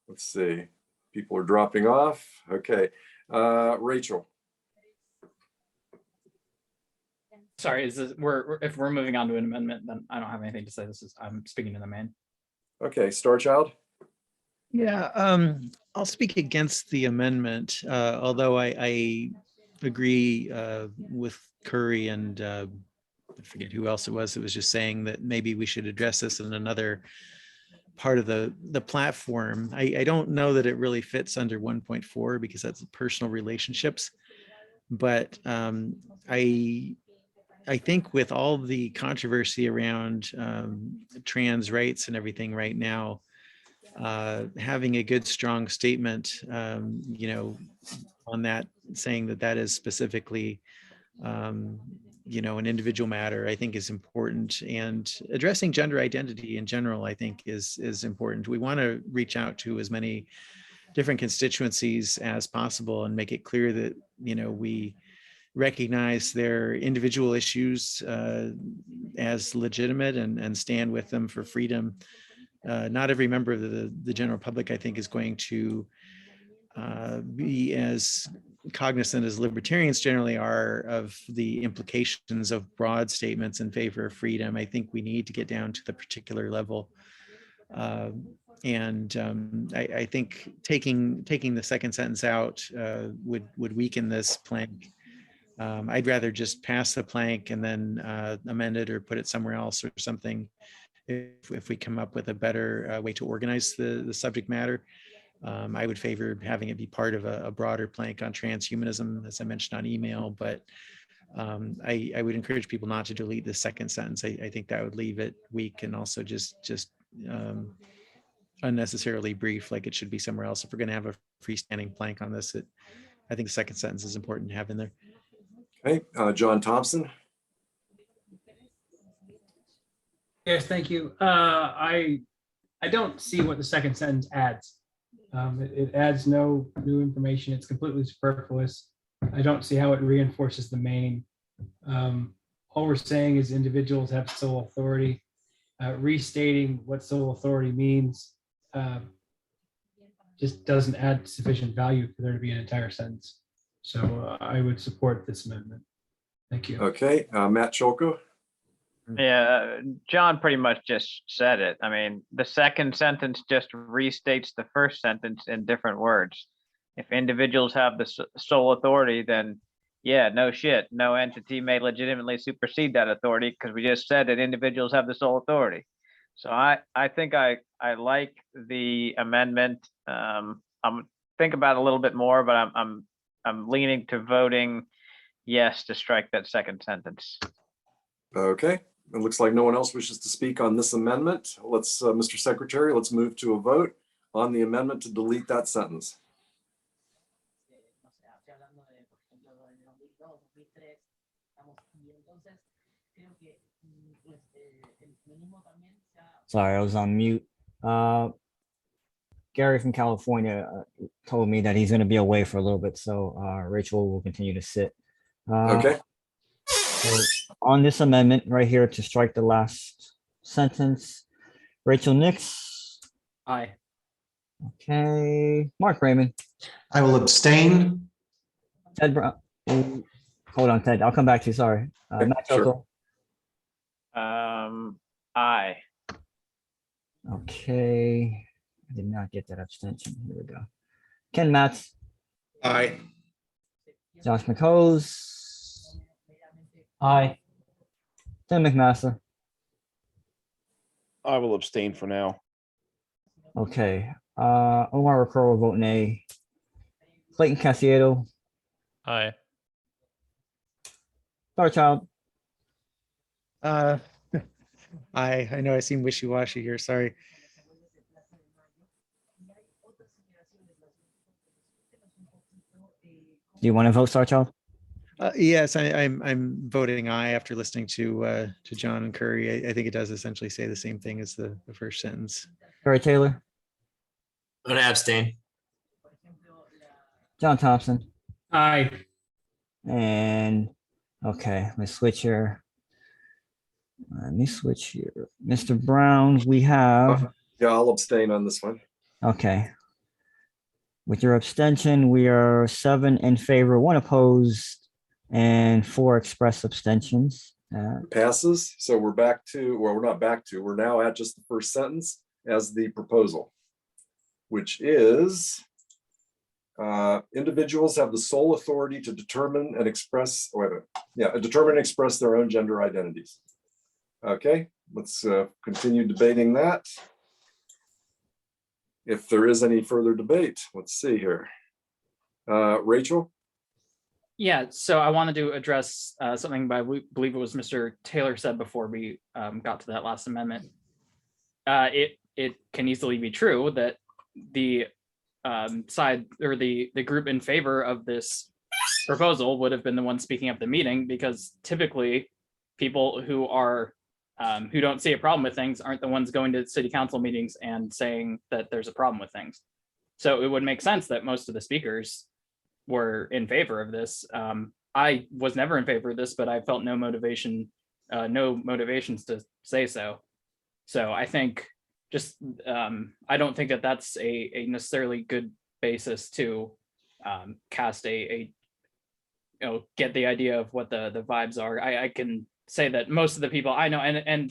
let's see. People are dropping off. Okay, Rachel. Sorry, is this, if we're moving on to an amendment, then I don't have anything to say. I'm speaking to the main. Okay, Starchild. Yeah, I'll speak against the amendment, although I agree with Curry and I forget who else it was just saying that maybe we should address this in another part of the platform. I don't know that it really fits under 1.4 because that's personal relationships, but I think with all the controversy around trans rights and everything right now, having a good, strong statement, on that, saying that is specifically, an individual matter, I think is important. And addressing gender identity in general, I think is important. We want to reach out to as many different constituencies as possible and make it clear that, we recognize their individual issues as legitimate and stand with them for freedom. Not every member of the general public, I think, is going to be as cognizant as libertarians generally are of the implications of broad statements in favor of freedom. I think we need to get down to the particular level. I think taking the second sentence out would weaken this plank. I'd rather just pass the plank and then amend it or put it somewhere else or something if we come up with a better way to organize the subject matter. I would favor having it be part of a broader plank on transhumanism, as I mentioned on email, but I would encourage people not to delete the second sentence. I think that would leave it weak and also just unnecessarily brief, like it should be somewhere else. If we're going to have a freestanding plank on this, I think the second sentence is important to have in there. Okay, John Thompson. Yes, thank you. I don't see what the second sentence adds. It adds no new information. It's completely superfluous. I don't see how it reinforces the main. All we're saying is individuals have sole authority. Restating what sole authority means just doesn't add sufficient value for there to be an entire sentence. So I would support this amendment. Thank you. Okay, Matt Cholko. Yeah, John pretty much just said it. I mean, the second sentence just restates the first sentence in different words. If individuals have the sole authority, then yeah, no shit. No entity may legitimately supersede that authority because we just said that individuals have the sole authority. So I think I like the amendment. I'm think about it a little bit more, but I'm leaning to voting yes to strike that second sentence. Okay, it looks like no one else wishes to speak on this amendment. Let's, Mr. Secretary, let's move to a vote on the amendment to delete that sentence. Sorry, I was on mute. Gary from California told me that he's going to be away for a little bit, so Rachel will continue to sit. Okay. So on this amendment right here to strike the last sentence, Rachel Nix, Aye. Okay, Mark Raymond, I will abstain. Ted Brown. Ooh, hold on, Ted. I'll come back to you. Sorry. Matt Sure. Joko. Aye. Okay. I did not get that abstention. Here we go. Ken Matz, Aye. Josh McCose, Aye. Tim McMaster. I will abstain for now. Okay. Omar Ricard will vote nay. Clayton Casiedo, Aye. Starchild, Uh, I know I seem wishy-washy here, sorry. do you want to vote Starchild? Yes, I'm voting aye after listening to John and Curry. I think it does essentially say the same thing as the first sentence. Barry Taylor, I'm gonna abstain. John Thompson, Aye. and okay, let's switch here. Let me switch here. Mr. Brown, we have, Yeah, I'll abstain on this one. okay. With your abstention, we are 7 in favor, 1 opposed, and 4 express abstentions. Passes. So we're back to, well, we're not back to, we're now at just the first sentence as the proposal, which is individuals have the sole authority to determine and express, determine and express their own gender identities. Okay, let's continue debating that. If there is any further debate, let's see here. Rachel? Yeah, so I wanted to address something I believe it was Mr. Taylor said before we got to that last amendment. It can easily be true that the side or the group in favor of this proposal would have been the one speaking up the meeting, because typically people who are who don't see a problem with things aren't the ones going to city council meetings and saying that there's a problem with things. So it would make sense that most of the speakers were in favor of this. I was never in favor of this, but I felt no motivations to say so. So I think just I don't think that that's a necessarily good basis to cast get the idea of what the vibes are. I can say that most of the people I know, and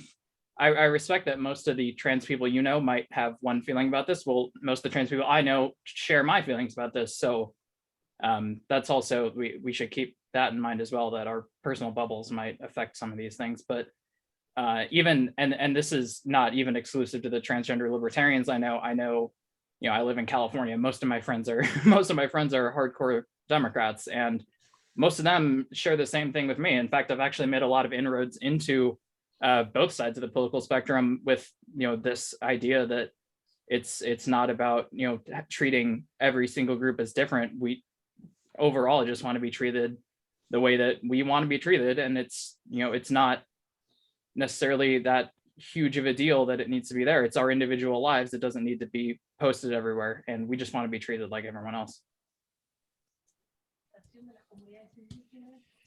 I respect that most of the trans people might have one feeling about this. Well, most of the trans people I know share my feelings about this. So that's also, we should keep that in mind as well, that our personal bubbles might affect some of these things. But even, and this is not even exclusive to the transgender libertarians I know, I live in California. Most of my friends are hardcore Democrats, and most of them share the same thing with me. In fact, I've actually made a lot of inroads into both sides of the political spectrum with this idea that it's not about treating every single group as different. We overall just want to be treated the way that we want to be treated, and it's not necessarily that huge of a deal that it needs to be there. It's our individual lives. It doesn't need to be posted everywhere, and we just want to be treated like everyone else.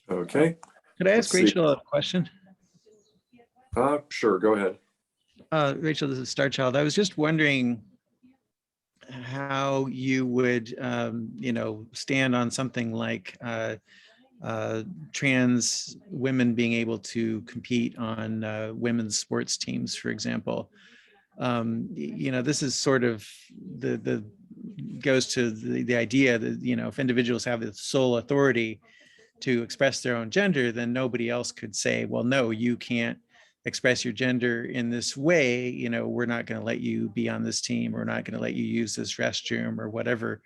Okay. Could I ask Rachel a question? Sure, go ahead. Rachel, this is Starchild. I was just wondering how you would, stand on something like trans women being able to compete on women's sports teams, for example. This is sort of the goes to the idea that, if individuals have the sole authority to express their own gender, then nobody else could say, well, no, you can't express your gender in this way. We're not going to let you be on this team. We're not going to let you use this restroom or whatever.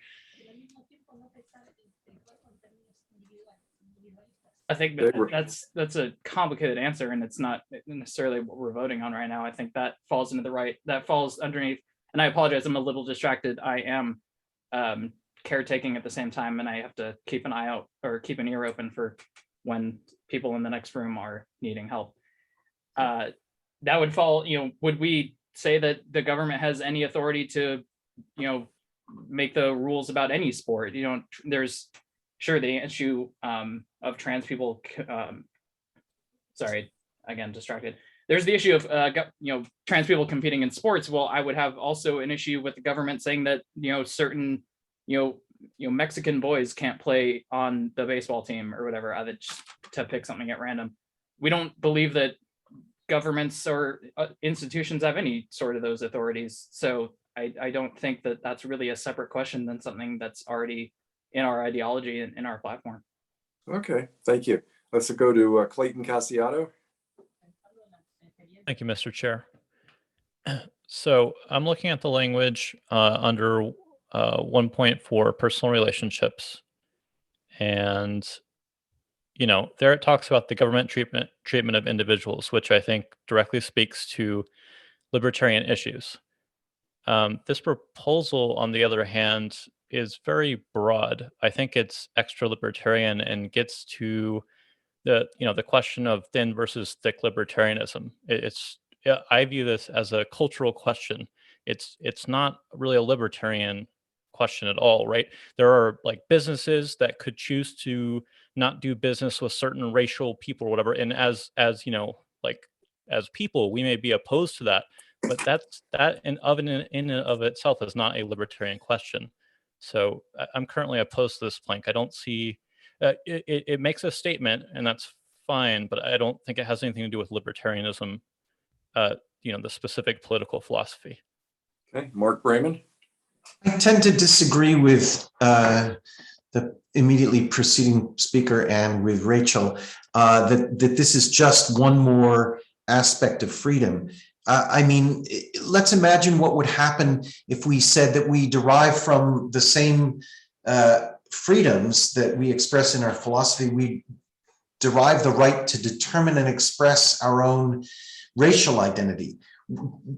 I think that's a complicated answer, and it's not necessarily what we're voting on right now. I think that falls underneath, and I apologize, I'm a little distracted. I am caretaking at the same time, and I have to keep an eye out or keep an ear open for when people in the next room are needing help. That would fall, would we say that the government has any authority to, make the rules about any sport? There's sure the issue of trans people, sorry, again, distracted. there's the issue of trans people competing in sports. Well, I would have also an issue with the government saying that certain Mexican boys can't play on the baseball team or whatever. Just to pick something at random. We don't believe that governments or institutions have any sort of those authorities. So I don't think that that's really a separate question than something that's already in our ideology and in our platform. Okay, thank you. Let's go to Clayton Casiato. Thank you, Mr. Chair. So I'm looking at the language under 1.4 personal relationships. And, there it talks about the government treatment of individuals, which I think directly speaks to libertarian issues. This proposal, on the other hand, is very broad. I think it's extra libertarian and gets to the question of thin versus thick libertarianism. I view this as a cultural question. It's not really a libertarian question at all, right? There are like businesses that could choose to not do business with certain racial people or whatever, and as people, we may be opposed to that, but that in and of itself is not a libertarian question. So I'm currently opposed to this plank. I don't see it makes a statement, and that's fine, but I don't think it has anything to do with libertarianism, the specific political philosophy. Okay, Mark Brayman. I tend to disagree with the immediately preceding speaker and with Rachel, that this is just one more aspect of freedom. I mean, let's imagine what would happen if we said that we derive from the same freedoms that we express in our philosophy. We derive the right to determine and express our own racial identity.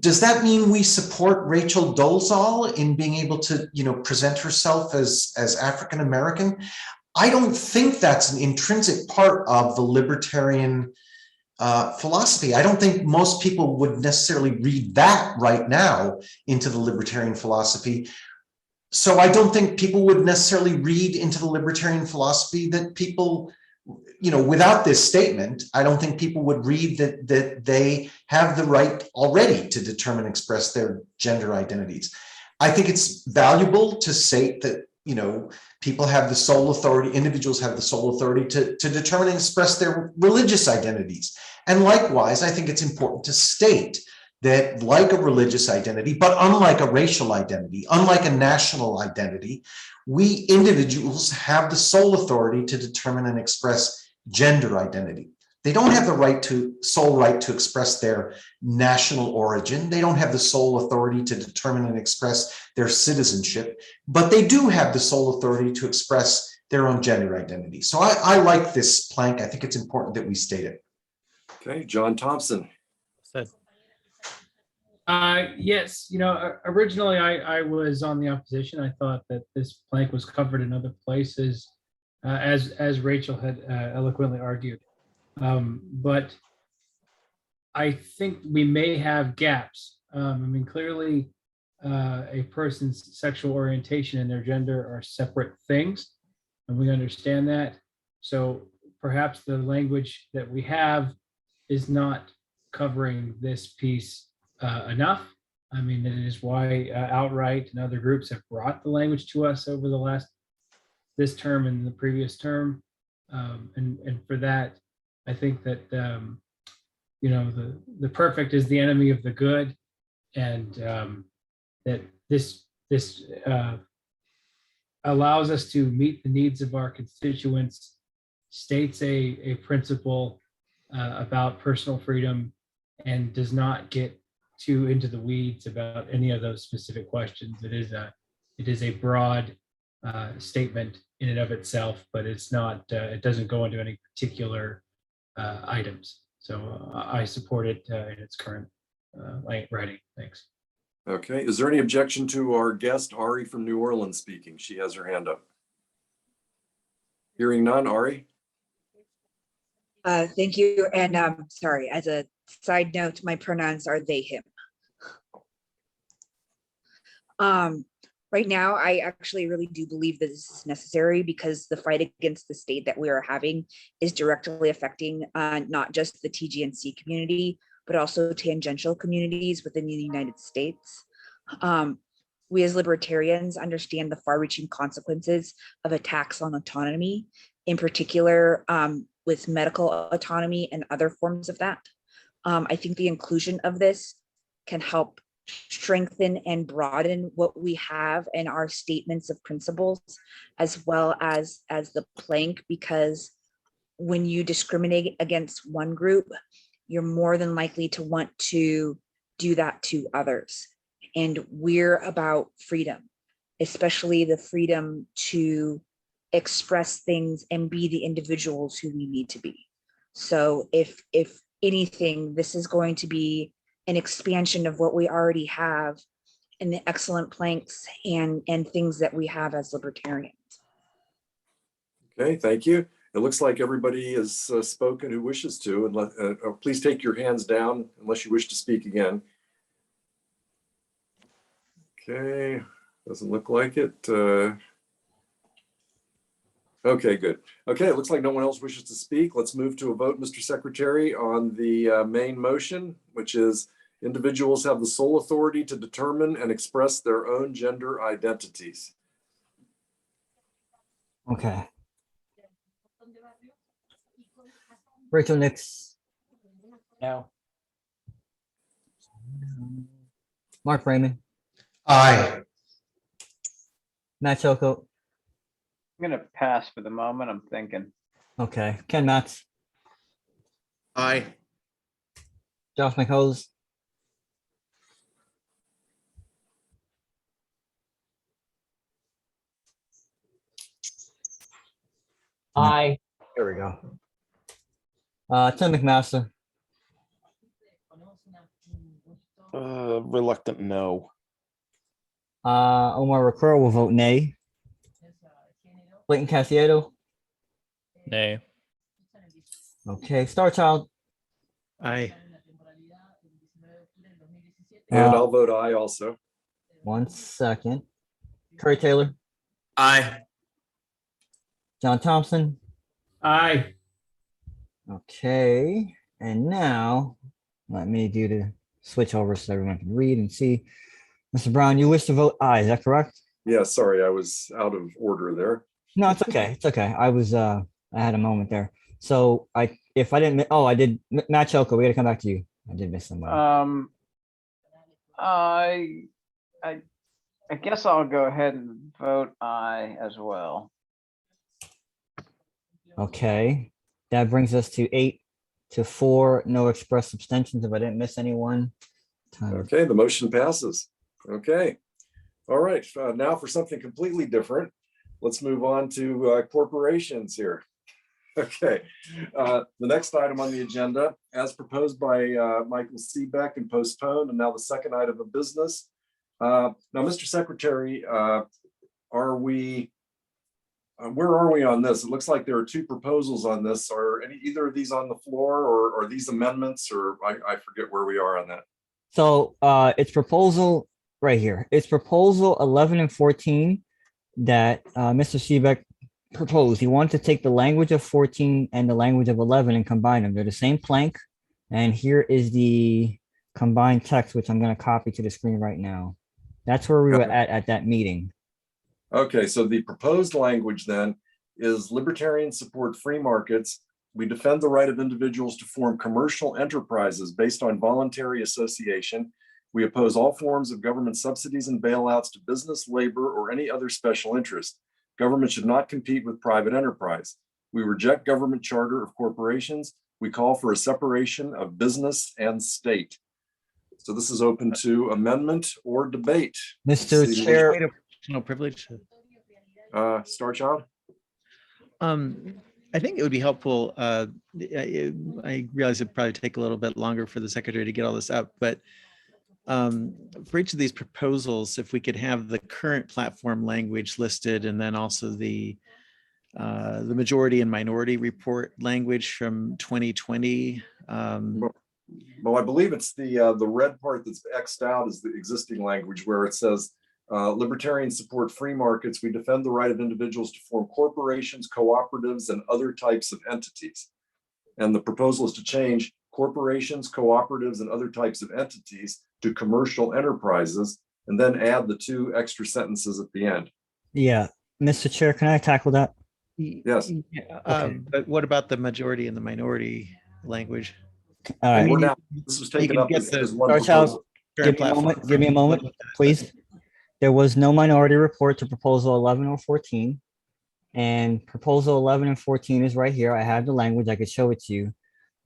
Does that mean we support Rachel Dolezal in being able to, present herself as African American? I don't think that's an intrinsic part of the libertarian philosophy. I don't think most people would necessarily read that right now into the libertarian philosophy. So I don't think people would necessarily read into the libertarian philosophy that people, without this statement, I don't think people would read that they have the right already to determine and express their gender identities. I think it's valuable to say that, people have the sole authority, individuals have the sole authority to determine and express their religious identities. And likewise, I think it's important to state that, like a religious identity, but unlike a racial identity, unlike a national identity, we individuals have the sole authority to determine and express gender identity. They don't have the sole right to express their national origin. They don't have the sole authority to determine and express their citizenship, but they do have the sole authority to express their own gender identity. So I like this plank. I think it's important that we state it. Okay, John Thompson. Yes, originally I was on the opposition. I thought that this plank was covered in other places, as Rachel had eloquently argued. But I think we may have gaps. Clearly, a person's sexual orientation and their gender are separate things, and we understand that. So perhaps the language that we have is not covering this piece enough. It is why Outright and other groups have brought the language to us over this term and the previous term. And for that, I think that, the perfect is the enemy of the good, and that this allows us to meet the needs of our constituents, states a principle about personal freedom, and does not get too into the weeds about any of those specific questions. It is a broad statement in and of itself, but it's not. It doesn't go into any particular items. So I support it in its current writing. Thanks. Okay. Is there any objection to our guest Ari from New Orleans speaking? She has her hand up. Hearing none, Ari. Thank you. And sorry, as a side note, my pronouns are they, him. Right now, I actually really do believe that this is necessary, because the fight against the state that we are having is directly affecting not just the TGNC community, but also tangential communities within the United States. We as libertarians understand the far-reaching consequences of attacks on autonomy, in particular with medical autonomy and other forms of that. I think the inclusion of this can help strengthen and broaden what we have in our statements of principles, as well as the plank, because when you discriminate against one group, you're more than likely to want to do that to others. And we're about freedom, especially the freedom to express things and be the individuals who we need to be. So if anything, this is going to be an expansion of what we already have and the excellent planks and things that we have as libertarians. Okay, thank you. It looks like everybody has spoken who wishes to, and please take your hands down unless you wish to speak again. Okay, doesn't look like it. Okay, good. Okay, it looks like no one else wishes to speak. Let's move to a vote, Mr. Secretary, on the main motion, which is individuals have the sole authority to determine and express their own gender identities. Okay. Rachel Nix. No. Mark Raymond. Aye. Matt Choco. I'm gonna pass for the moment. I'm thinking. Okay. Ken Matz. Aye. Josh McHose. Aye. There we go. Tim McMaster. Reluctant no. Omar Rakura will vote nay. Clayton Casiedo. Nay. Okay. Star Child. Aye. And I'll vote aye also. 1 second. Curry Taylor. Aye. John Thompson. Aye. Okay. And now let me do the switch over so everyone can read and see. Mr. Brown, you wish to vote aye, is that correct? Yeah, sorry, I was out of order there. No, it's okay. It's okay. I had a moment there. So I did Matt Choco, we gotta come back to you. I did miss somebody. I guess I'll go ahead and vote aye as well. Okay. That brings us to 8-4, no express abstentions if I didn't miss anyone. Okay, the motion passes. Okay. All right, now for something completely different. Let's move on to corporations here. Okay, the next item on the agenda, as proposed by Michael Seebeck and postponed, and now the second item of business. Now, Mr. Secretary, where are we on this? It looks like there are two proposals on this. Are either of these on the floor, or are these amendments, or I forget where we are on that? So it's proposal right here. It's proposal 11 and 14 that Mr. Seebeck proposed. He wanted to take the language of 14 and the language of 11 and combine them. They're the same plank. And here is the combined text, which I'm going to copy to the screen right now. That's where we were at that meeting. Okay, so the proposed language then is libertarians support free markets. We defend the right of individuals to form commercial enterprises based on voluntary association. We oppose all forms of government subsidies and bailouts to business, labor, or any other special interest. Government should not compete with private enterprise. We reject government charter of corporations. We call for a separation of business and state. So this is open to amendment or debate. Mr. Chair. No privilege. Star Child? I think it would be helpful. I realize it'd probably take a little bit longer for the secretary to get all this up, but for each of these proposals, if we could have the current platform language listed, and then also the majority and minority report language from 2020. Well, I believe it's the red part that's X'd out is the existing language where it says, libertarians support free markets. We defend the right of individuals to form corporations, cooperatives, and other types of entities. And the proposal is to change corporations, cooperatives, and other types of entities to commercial enterprises, and then add the 2 extra sentences at the end. Yeah, Mr. Chair, can I tackle that? Yes. But what about the majority and the minority language? All And right. we're now, this was taken up as one George House, proposal. give me a moment, please. There was no minority report to proposal 11 or 14. And proposal 11 and 14 is right here. I have the language. I could show it to you.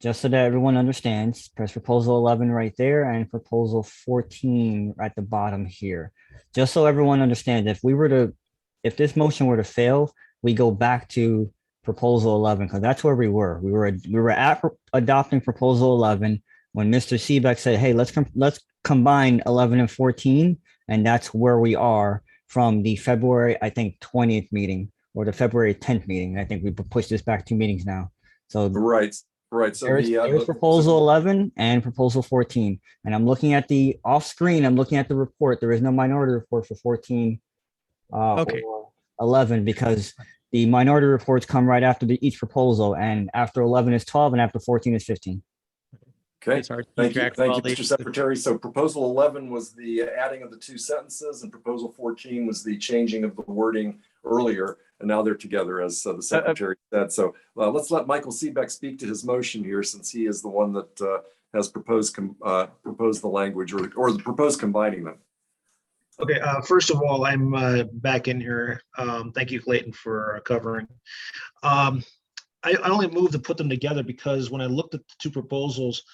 Just so that everyone understands, press proposal 11 right there and proposal 14 at the bottom here. Just so everyone understands, if this motion were to fail, we go back to proposal 11 because that's where we were. We were at adopting proposal 11 when Mr. Seebeck said, "Hey, let's combine 11 and 14," and that's where we are from the February, I think, 20th meeting or the February 10th meeting. I think we pushed this back 2 meetings now. So Right. So there's proposal 11 and proposal 14. And I'm looking at the off screen, I'm looking at the report. There is no minority report for 14 Okay. or 11 because the minority reports come right after each proposal. And after 11 is 12 and after 14 is 15. Okay, It's hard to thank keep you, track of all Mr. these. Secretary. So proposal 11 was the adding of the 2 sentences, and proposal 14 was the changing of the wording earlier, and now they're together, as the Secretary said. So let's let Michael Seebeck speak to his motion here, since he is the one that has proposed the language or proposed combining them. Okay, first of all, I'm back in here. Thank you, Clayton, for covering. I only moved to put them together because when I looked at the 2 proposals,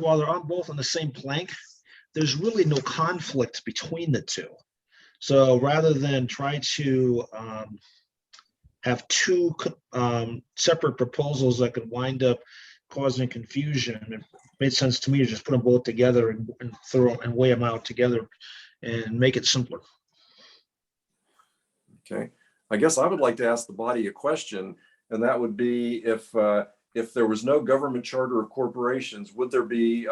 while they're both on the same plank, there's really no conflict between the 2. So rather than try to have 2 separate proposals that could wind up causing confusion, it made sense to me to just put them both together and weigh them out together and make it simpler. Okay, I guess I would like to ask the body a question, and that would be if there was no government charter of corporations, would there be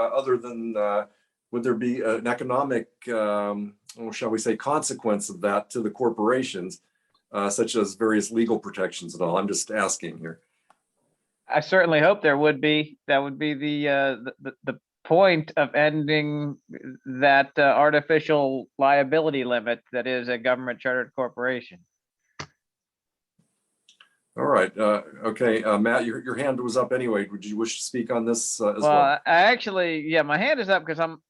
would there be an economic, or shall we say, consequence of that to the corporations, such as various legal protections and all? I'm just asking here. I certainly hope there would be. That would be the point of ending that artificial liability limit that is a government chartered corporation. All right. Okay, Matt, your hand was up anyway. Would you wish to speak on this as well? I actually, yeah, my hand is up because I'm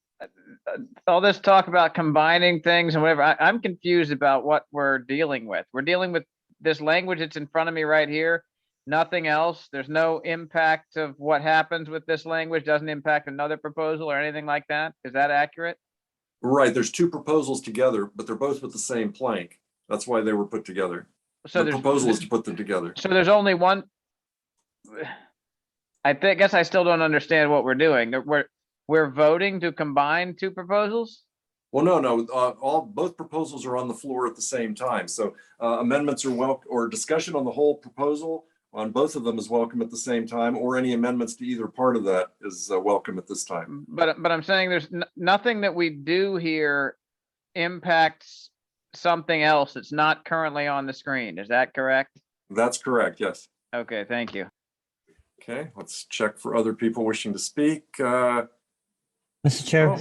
all this talk about combining things and whatever. I'm confused about what we're dealing with. We're dealing with this language that's in front of me right here. Nothing else. There's no impact of what happens with this language. Doesn't impact another proposal or anything like that. Is that accurate? Right. There's 2 proposals together, but they're both with the same plank. That's why they were put together. So the proposal is to put them together. So there's only one. I guess I still don't understand what we're doing. We're voting to combine 2 proposals. Well, no. Both proposals are on the floor at the same time. So amendments are welcome, or discussion on the whole proposal on both of them is welcome at the same time, or any amendments to either part of that is welcome at this time. But I'm saying there's nothing that we do here impacts something else that's not currently on the screen. Is that correct? That's correct. Yes. Okay. Thank you. Okay. Let's check for other people wishing to speak. Mr. Chair. Oh,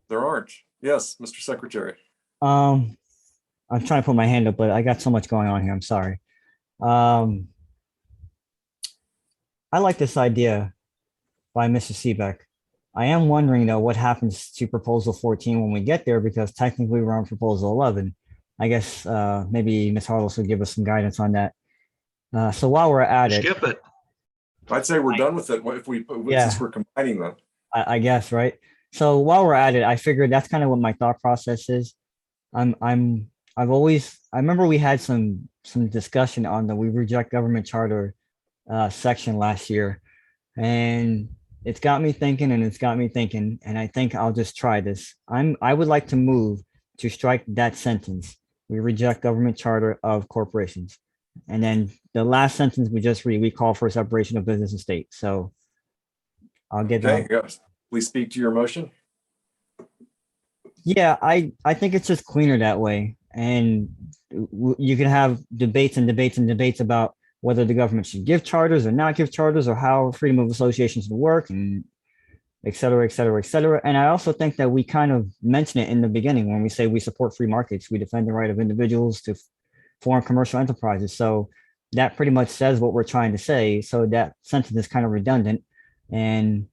there aren't. Yes, Mr. Secretary. I'm trying to put my hand up, but I got so much going on here. I'm sorry. I like this idea by Mr. Seebeck. I am wondering though what happens to proposal 14 when we get there, because technically we're on proposal 11. I guess maybe Ms. Harless will give us some guidance on that. So while we're at it, Skip it. I'd say we're done with it since we're combining them. I guess, right? So while we're at it, I figured that's kind of what my thought process is. I remember we had some discussion on the we reject government charter section last year, and it's got me thinking, and I think I'll just try this. I would like to move to strike that sentence. We reject government charter of corporations. And then the last sentence we just read, we call for separation of business and state. So I'll get that. Yes. Please speak to your motion. Yeah, I think it's just cleaner that way. And you can have debates about whether the government should give charters or not give charters, or how freedom of association should work. And et cetera, et cetera, et cetera. And I also think that we kind of mention it in the beginning when we say we support free markets, we defend the right of individuals to form commercial enterprises. So that pretty much says what we're trying to say. So that sentence is kind of redundant. And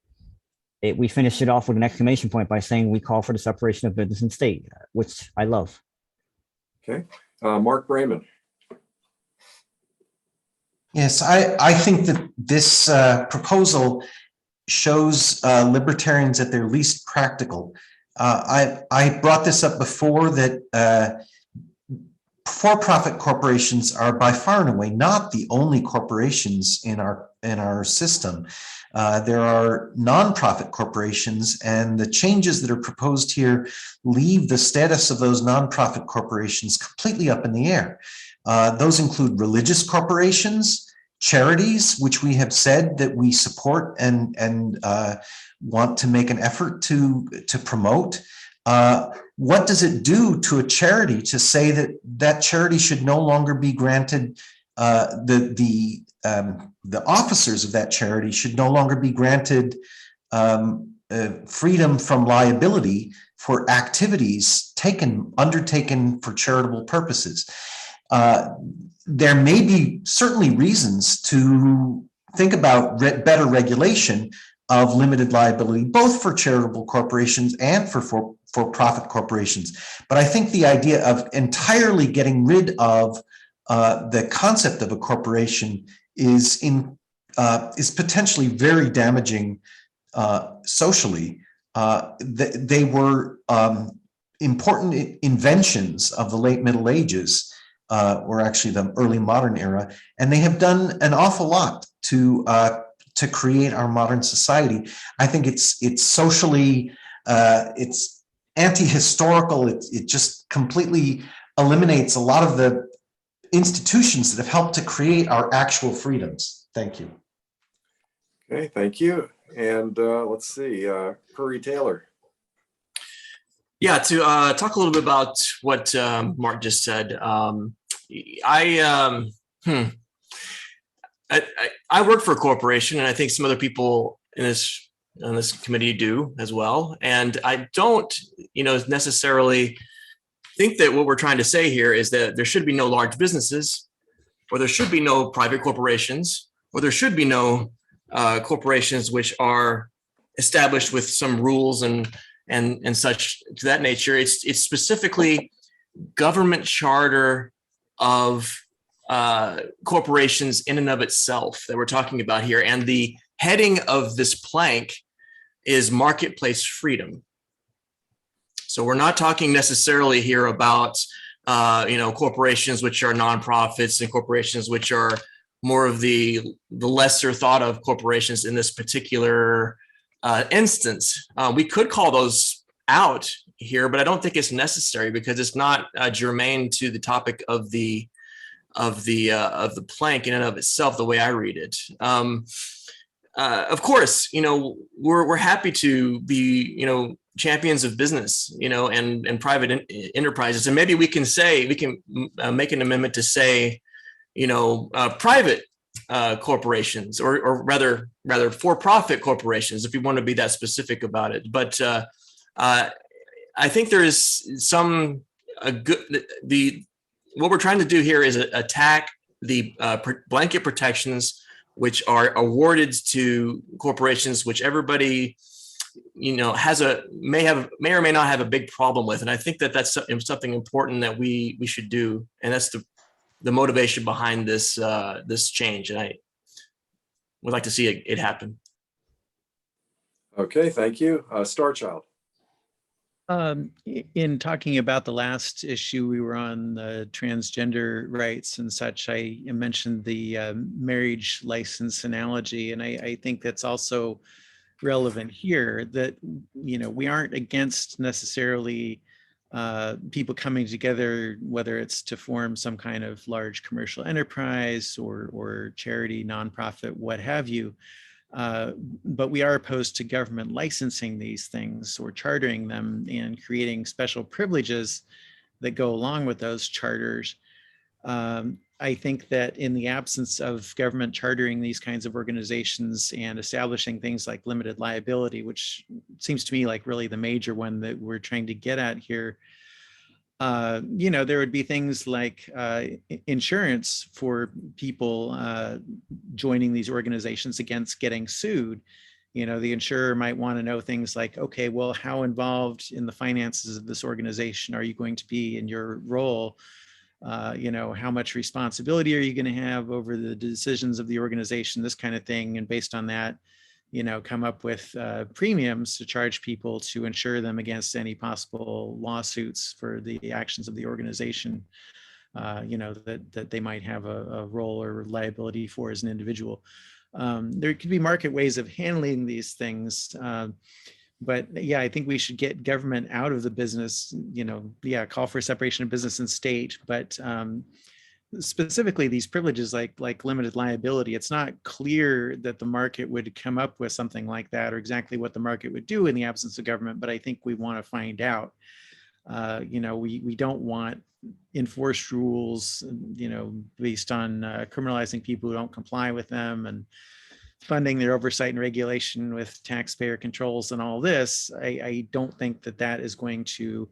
we finished it off with an exclamation point by saying we call for the separation of business and state, which I love. Okay, Mark Brayman. Yes, I think that this proposal shows libertarians at their least practical. I brought this up before that for-profit corporations are by far and away not the only corporations in our system. There are nonprofit corporations, and the changes that are proposed here leave the status of those nonprofit corporations completely up in the air. Those include religious corporations, charities, which we have said that we support and want to make an effort to promote. What does it do to a charity to say that that charity should no longer be granted, the officers of that charity should no longer be granted freedom from liability for activities undertaken for charitable purposes? There may be certainly reasons to think about better regulation of limited liability, both for charitable corporations and for-profit corporations. But I think the idea of entirely getting rid of the concept of a corporation is potentially very damaging socially. They were important inventions of the late Middle Ages, or actually the early modern era, and they have done an awful lot to create our modern society. I think it's socially, it's anti-historical. It just completely eliminates a lot of the institutions that have helped to create our actual freedoms. Thank you. Okay, thank you. And let's see, Curry Taylor. Yeah, to talk a little bit about what Mark just said. I work for a corporation, and I think some other people on this committee do as well. And I don't, necessarily think that what we're trying to say here is that there should be no large businesses, or there should be no private corporations, or there should be no corporations which are established with some rules and such to that nature. It's specifically government charter of corporations in and of itself that we're talking about here. And the heading of this plank is marketplace freedom. So we're not talking necessarily here about, corporations which are nonprofits and corporations which are more of the lesser thought of corporations in this particular instance. We could call those out here, but I don't think it's necessary because it's not germane to the topic of the plank in and of itself, the way I read it. Of course, we're happy to be, champions of business, and private enterprises. And maybe we can make an amendment to say, private corporations, or rather for-profit corporations, if you want to be that specific about it. But I think there is what we're trying to do here is attack the blanket protections which are awarded to corporations, which everybody may or may not have a big problem with. And I think that that's something important that we should do, and that's the motivation behind this change. And I would like to see it happen. Okay, thank you. Starchild. In talking about the last issue, we were on the transgender rights and such. I mentioned the marriage license analogy, and I think that's also relevant here, that we aren't against necessarily people coming together, whether it's to form some kind of large commercial enterprise or charity, nonprofit, what have you. But we are opposed to government licensing these things or chartering them and creating special privileges that go along with those charters. I think that in the absence of government chartering these kinds of organizations and establishing things like limited liability, which seems to me like really the major one that we're trying to get at here, there would be things like insurance for people joining these organizations against getting sued. The insurer might want to know things like, okay, well, how involved in the finances of this organization are you going to be in your role? How much responsibility are you going to have over the decisions of the organization, this kind of thing. And based on that, come up with premiums to charge people to insure them against any possible lawsuits for the actions of the organization, that they might have a role or liability for as an individual. There could be market ways of handling these things. But yeah, I think we should get government out of the business, call for separation of business and state, but specifically these privileges like limited liability, it's not clear that the market would come up with something like that or exactly what the market would do in the absence of government, but I think we want to find out. We don't want enforced rules, based on criminalizing people who don't comply with them and funding their oversight and regulation with taxpayer controls and all this. I don't think that is going to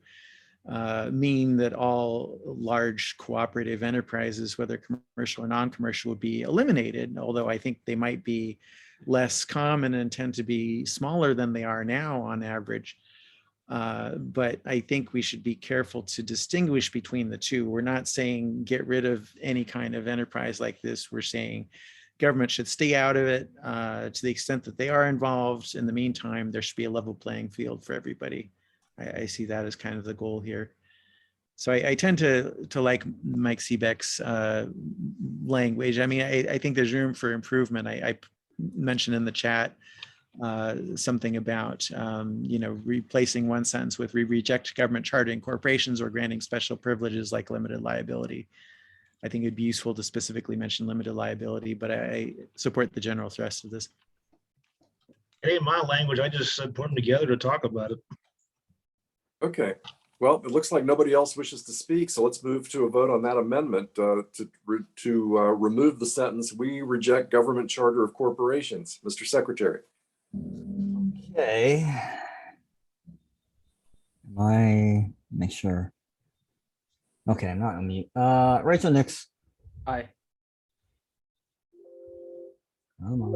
mean that all large cooperative enterprises, whether commercial or non-commercial, would be eliminated, although I think they might be less common and tend to be smaller than they are now on average. But I think we should be careful to distinguish between the two. We're not saying get rid of any kind of enterprise like this. We're saying government should stay out of it to the extent that they are involved. In the meantime, there should be a level playing field for everybody. I see that as kind of the goal here. So I tend to like Mike Seebeck's language. I mean, I think there's room for improvement. I mentioned in the chat something about, replacing one sentence with "we reject government chartering corporations or granting special privileges like limited liability." I think it'd be useful to specifically mention limited liability, but I support the general thrust of this. It ain't my language. I just said put them together to talk about it. Okay, well, it looks like nobody else wishes to speak, so let's move to a vote on that amendment to remove the sentence, "we reject government charter of corporations." Mr. Secretary. Okay. Make sure. Okay, I'm not on mute. Rachel Nix. Aye. Come on.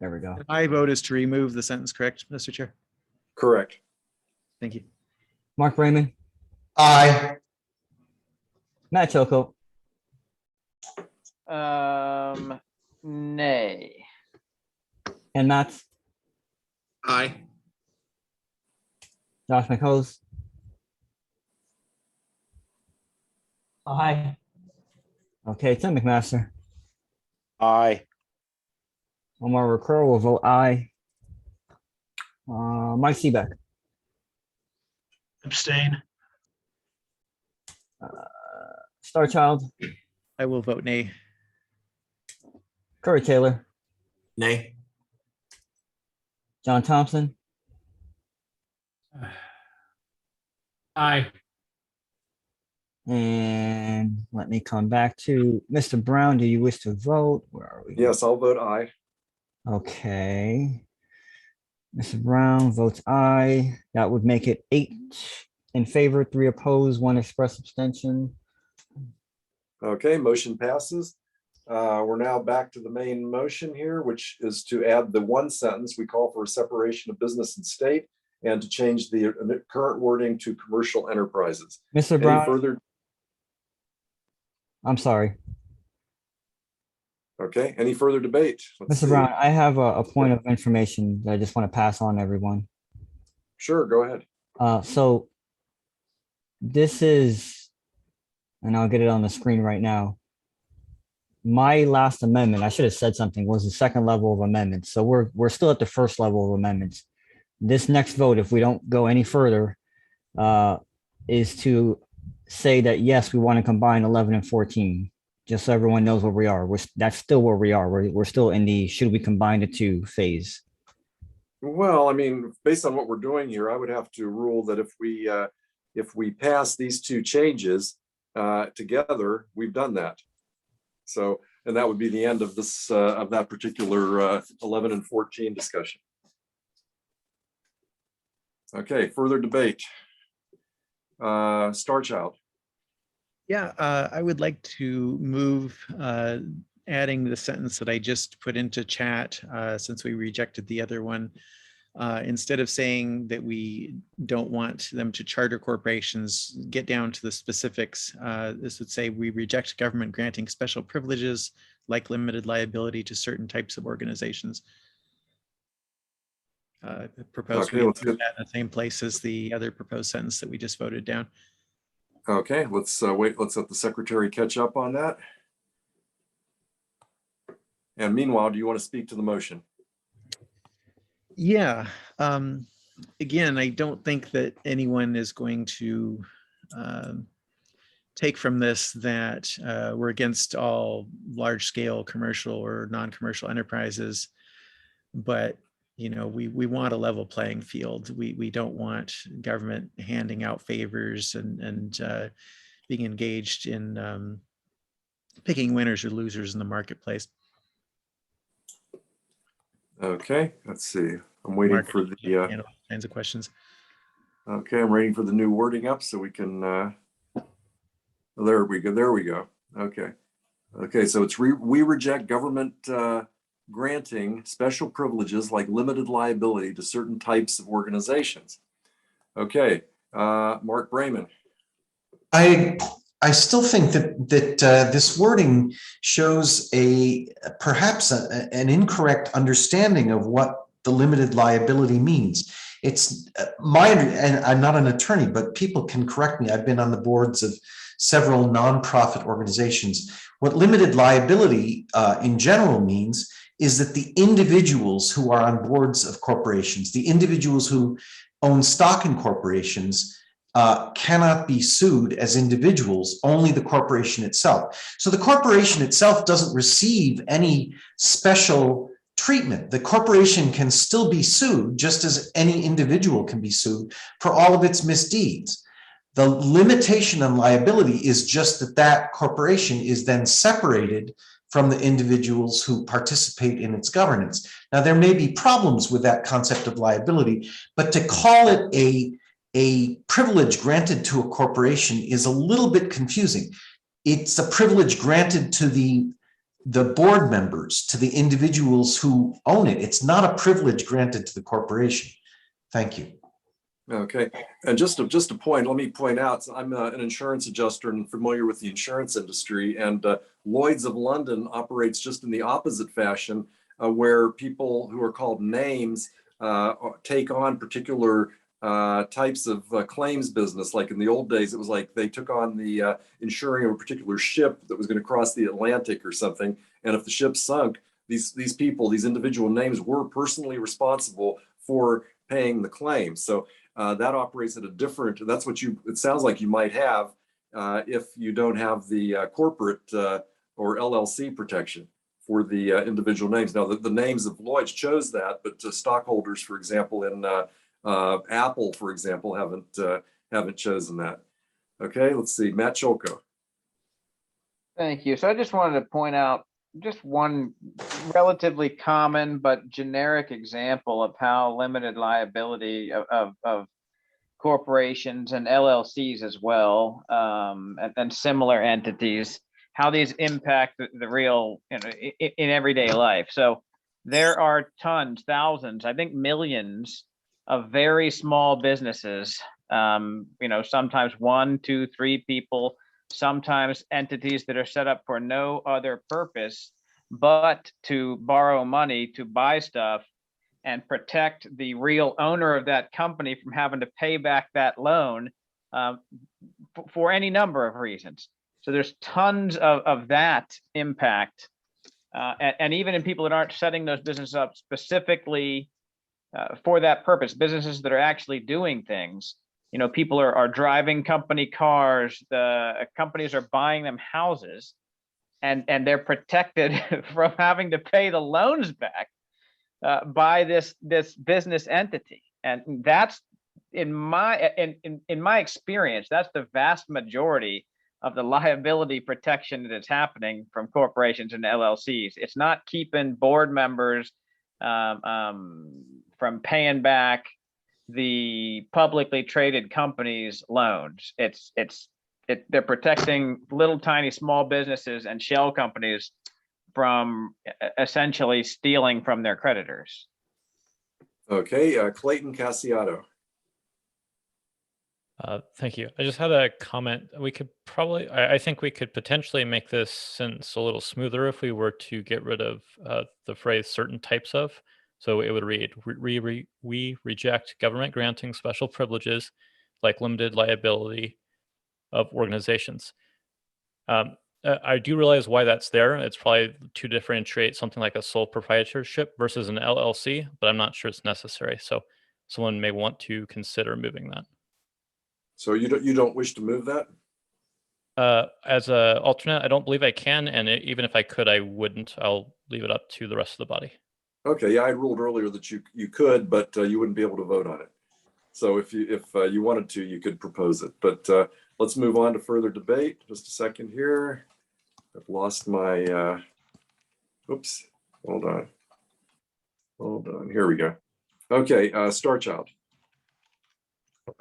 There we go. My vote is to remove the sentence, correct, Mr. Chair? Correct. Thank you. Mark Raymond. Aye. Matt Choco. Nay. And Matt. Aye. Josh McHose. Aye. Okay, Tim McMaster. Aye. Omar Recur will vote aye. Mike Seebeck. Abstain. Star Child. I will vote nay. Corey Taylor. Nay. John Thompson. Aye. And let me come back to Mr. Brown. Do you wish to vote? Where are we? Yes, I'll vote aye. Okay. Mr. Brown votes aye. That would make it 8 in favor, 3 opposed, 1 express abstention. Okay, motion passes. We're now back to the main motion here, which is to add the one sentence, "we call for a separation of business and state," and to change the current wording to "commercial enterprises." Mr. Brown. Any further? I'm sorry. Okay, any further debate? Let's Mr. see. Brown, I have a point of information that I just want to pass on to everyone. Sure, go ahead. So this is, and I'll get it on the screen right now. My last amendment, I should have said something, was the second level of amendments. So we're still at the first level of amendments. This next vote, if we don't go any further, is to say that, yes, we want to combine 11 and 14, just so everyone knows where we are. That's still where we are. We're still in the should we combine the two phase. Well, I mean, based on what we're doing here, I would have to rule that if we pass these two changes, together, we've done that. So, and that would be the end of this, of that particular 11 and 14 discussion. Okay, further debate. Starchild. Yeah, I would like to move adding the sentence that I just put into chat since we rejected the other one. Instead of saying that we don't want them to charter corporations, get down to the specifics. This would say we reject government granting special privileges like limited liability to certain types of organizations. Propose Okay, we let's include get, that in the same place as the other proposed sentence that we just voted down. okay, let's wait, let's let the secretary catch up on that. And meanwhile, do you want to speak to the motion? Yeah. Again, I don't think that anyone is going to take from this that we're against all large-scale commercial or non-commercial enterprises, but you know, we want a level playing field. We don't want government handing out favors and being engaged in picking winners or losers in the marketplace. Okay, let's see. I'm waiting for the all kinds of questions. okay, I'm waiting for the new wording up so we can there we go. There we go. Okay. Okay, so it's we reject government granting special privileges like limited liability to certain types of organizations. Okay, Mark Brayman. I still think that this wording shows perhaps an incorrect understanding of what the limited liability means. It's and I'm not an attorney, but people can correct me. I've been on the boards of several nonprofit organizations. What limited liability in general means is that the individuals who are on boards of corporations, the individuals who own stock in corporations, cannot be sued as individuals, only the corporation itself. So the corporation itself doesn't receive any special treatment. The corporation can still be sued just as any individual can be sued for all of its misdeeds. The limitation on liability is just that that corporation is then separated from the individuals who participate in its governance. Now, there may be problems with that concept of liability, but to call it a privilege granted to a corporation is a little bit confusing. It's a privilege granted to the board members, to the individuals who own it. It's not a privilege granted to the corporation. Thank you. Okay, and just a point, let me point out, so I'm an insurance adjuster and familiar with the insurance industry, and Lloyd's of London operates just in the opposite fashion, where people who are called names take on particular types of claims business. Like in the old days, it was like they took on the insuring of a particular ship that was going to cross the Atlantic or something, and if the ship sunk, these people, these individual names were personally responsible for paying the claim. So that operates at a different, that's what it sounds like you might have if you don't have the corporate or LLC protection for the individual names. Now, the names of Lloyd's chose that, but stockholders, for example, in Apple, for example, haven't chosen that. Okay, let's see, Matt Cholko. Thank you. So I just wanted to point out just one relatively common but generic example of how limited liability of corporations and LLCs as well, and similar entities, how these impact the real, in everyday life. So there are tons, thousands, I think millions of very small businesses, sometimes 1, 2, 3 people, sometimes entities that are set up for no other purpose but to borrow money to buy stuff and protect the real owner of that company from having to pay back that loan for any number of reasons. So there's tons of that impact. And even in people that aren't setting those businesses up specifically for that purpose, businesses that are actually doing things, people are driving company cars, the companies are buying them houses, and they're protected from having to pay the loans back by this business entity. And that's in my experience, that's the vast majority of the liability protection that is happening from corporations and LLCs. It's not keeping board members from paying back the publicly traded companies' loans. They're protecting little tiny small businesses and shell companies from essentially stealing from their creditors. Okay, Clayton Cassiato. Thank you. I just had a comment. We could probably, I think we could potentially make this sentence a little smoother if we were to get rid of the phrase certain types of. So it would read, we reject government granting special privileges like limited liability of organizations. I do realize why that's there. It's probably to differentiate something like a sole proprietorship versus an LLC, but I'm not sure it's necessary. So someone may want to consider moving that. So you don't wish to move that? As a alternate, I don't believe I can, and even if I could, I wouldn't. I'll leave it up to the rest of the body. Okay, yeah, I ruled earlier that you could, but you wouldn't be able to vote on it. So if you wanted to, you could propose it. But let's move on to further debate. Just a second here. I've lost my. Oops. Hold on. Hold on. Here we go. Okay, Starchild.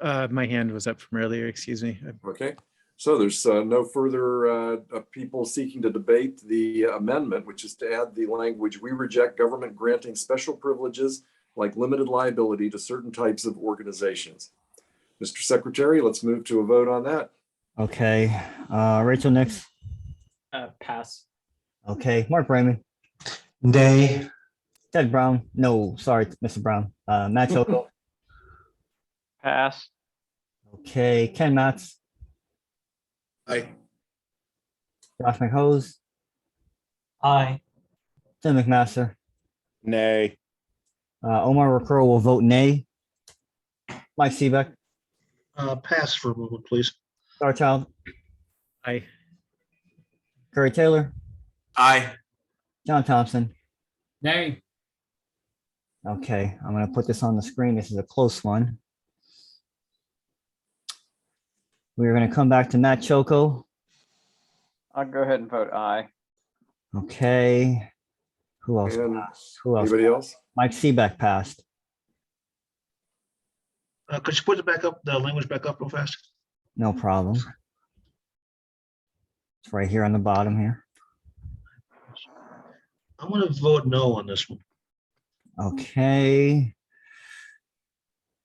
My hand was up from earlier, excuse me. Okay, so there's no further people seeking to debate the amendment, which is to add the language, we reject government granting special privileges like limited liability to certain types of organizations. Mr. Secretary, let's move to a vote on that. Okay, Rachel next. Pass. Okay, Mark Raymond. Nay. Ted Brown. No, sorry, Mr. Brown. Matt Choco. Pass. Okay, Ken Matz. Aye. Josh McHose. Aye. Tim McMaster. Nay. Omar Rakuro will vote nay. Mike Seebeck. Pass for a moment, please. Starchild. Aye. Curry Taylor. Aye. John Thompson. Nay. Okay, I'm going to put this on the screen. This is a close one. We're going to come back to Matt Choco. I'll go ahead and vote aye. Okay. Who else And passed? Who else? anybody else? Mike Seebeck passed. Could you put it back up, the language back up real fast? No problem. It's right here on the bottom here. I'm gonna vote no on this one. Okay.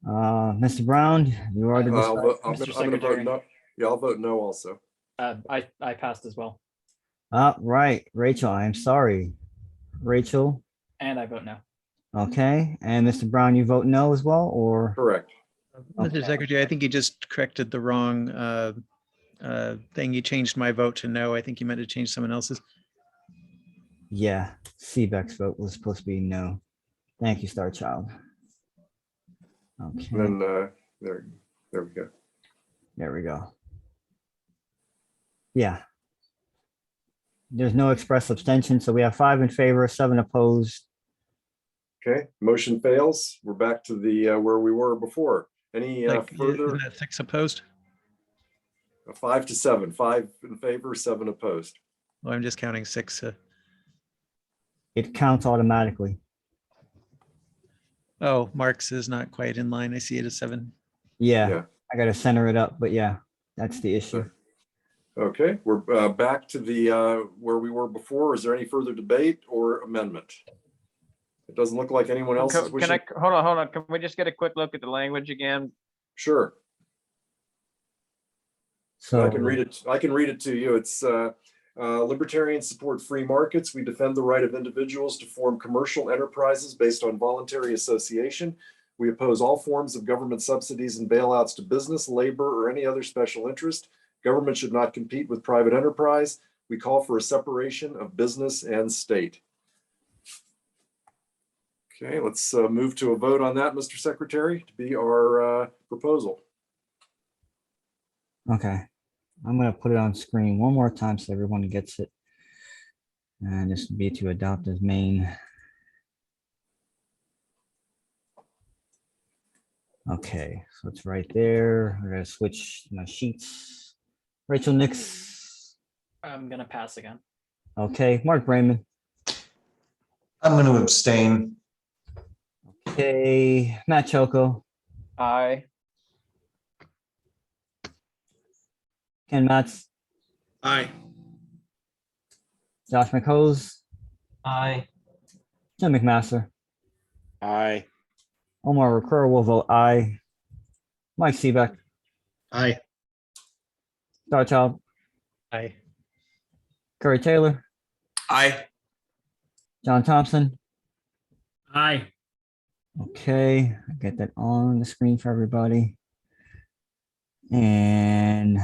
Mr. Brown, you already I'm decided. gonna vote no. Yeah, I'll vote no also. I passed as well. Right, Rachel, I'm sorry. Rachel, And I vote no. okay. And Mr. Brown, you vote no as well, or? Correct. Mr. Secretary, I think you just corrected the wrong thing. You changed my vote to no. I think you meant to change someone else's. Yeah, Seebeck's vote was supposed to be no. Thank you, Starchild. Okay, Then there we go. there we go. Yeah. There's no express abstention, so we have 5 in favor, 7 opposed. Okay, motion fails. We're back to the where we were before. Any further? Isn't that 6 opposed? 5 to 7. 5 in favor, 7 opposed. Well, I'm just counting 6. It counts automatically. Oh, Mark's is not quite in line. I see it as 7. Yeah, I got to center it up, but yeah, that's the issue. Okay, we're back to the where we were before. Is there any further debate or amendment? It doesn't look like anyone else is Can wishing. I, hold on. Can we just get a quick look at the language again? Sure. So I can read it. I can read it to you. It's libertarians support free markets. We defend the right of individuals to form commercial enterprises based on voluntary association. We oppose all forms of government subsidies and bailouts to business, labor, or any other special interest. Government should not compete with private enterprise. We call for a separation of business and state. Okay, let's move to a vote on that, Mr. Secretary, to be our proposal. Okay, I'm going to put it on screen one more time so everyone gets it. And this would be to adopt as main. Okay, so it's right there. I'm going to switch my sheets. Rachel Nix. I'm gonna pass again. Okay, Mark Brayman. I'm going to abstain. Okay, Matt Choco, Aye. Ken Matz, Aye. Josh McHose, Aye. Jim McMaster, Aye. Omar Recur will vote aye. Mike Seebeck, Aye. Starchild, Aye. Curry Taylor, Aye. John Thompson. Aye. Okay, I get that on the screen for everybody. And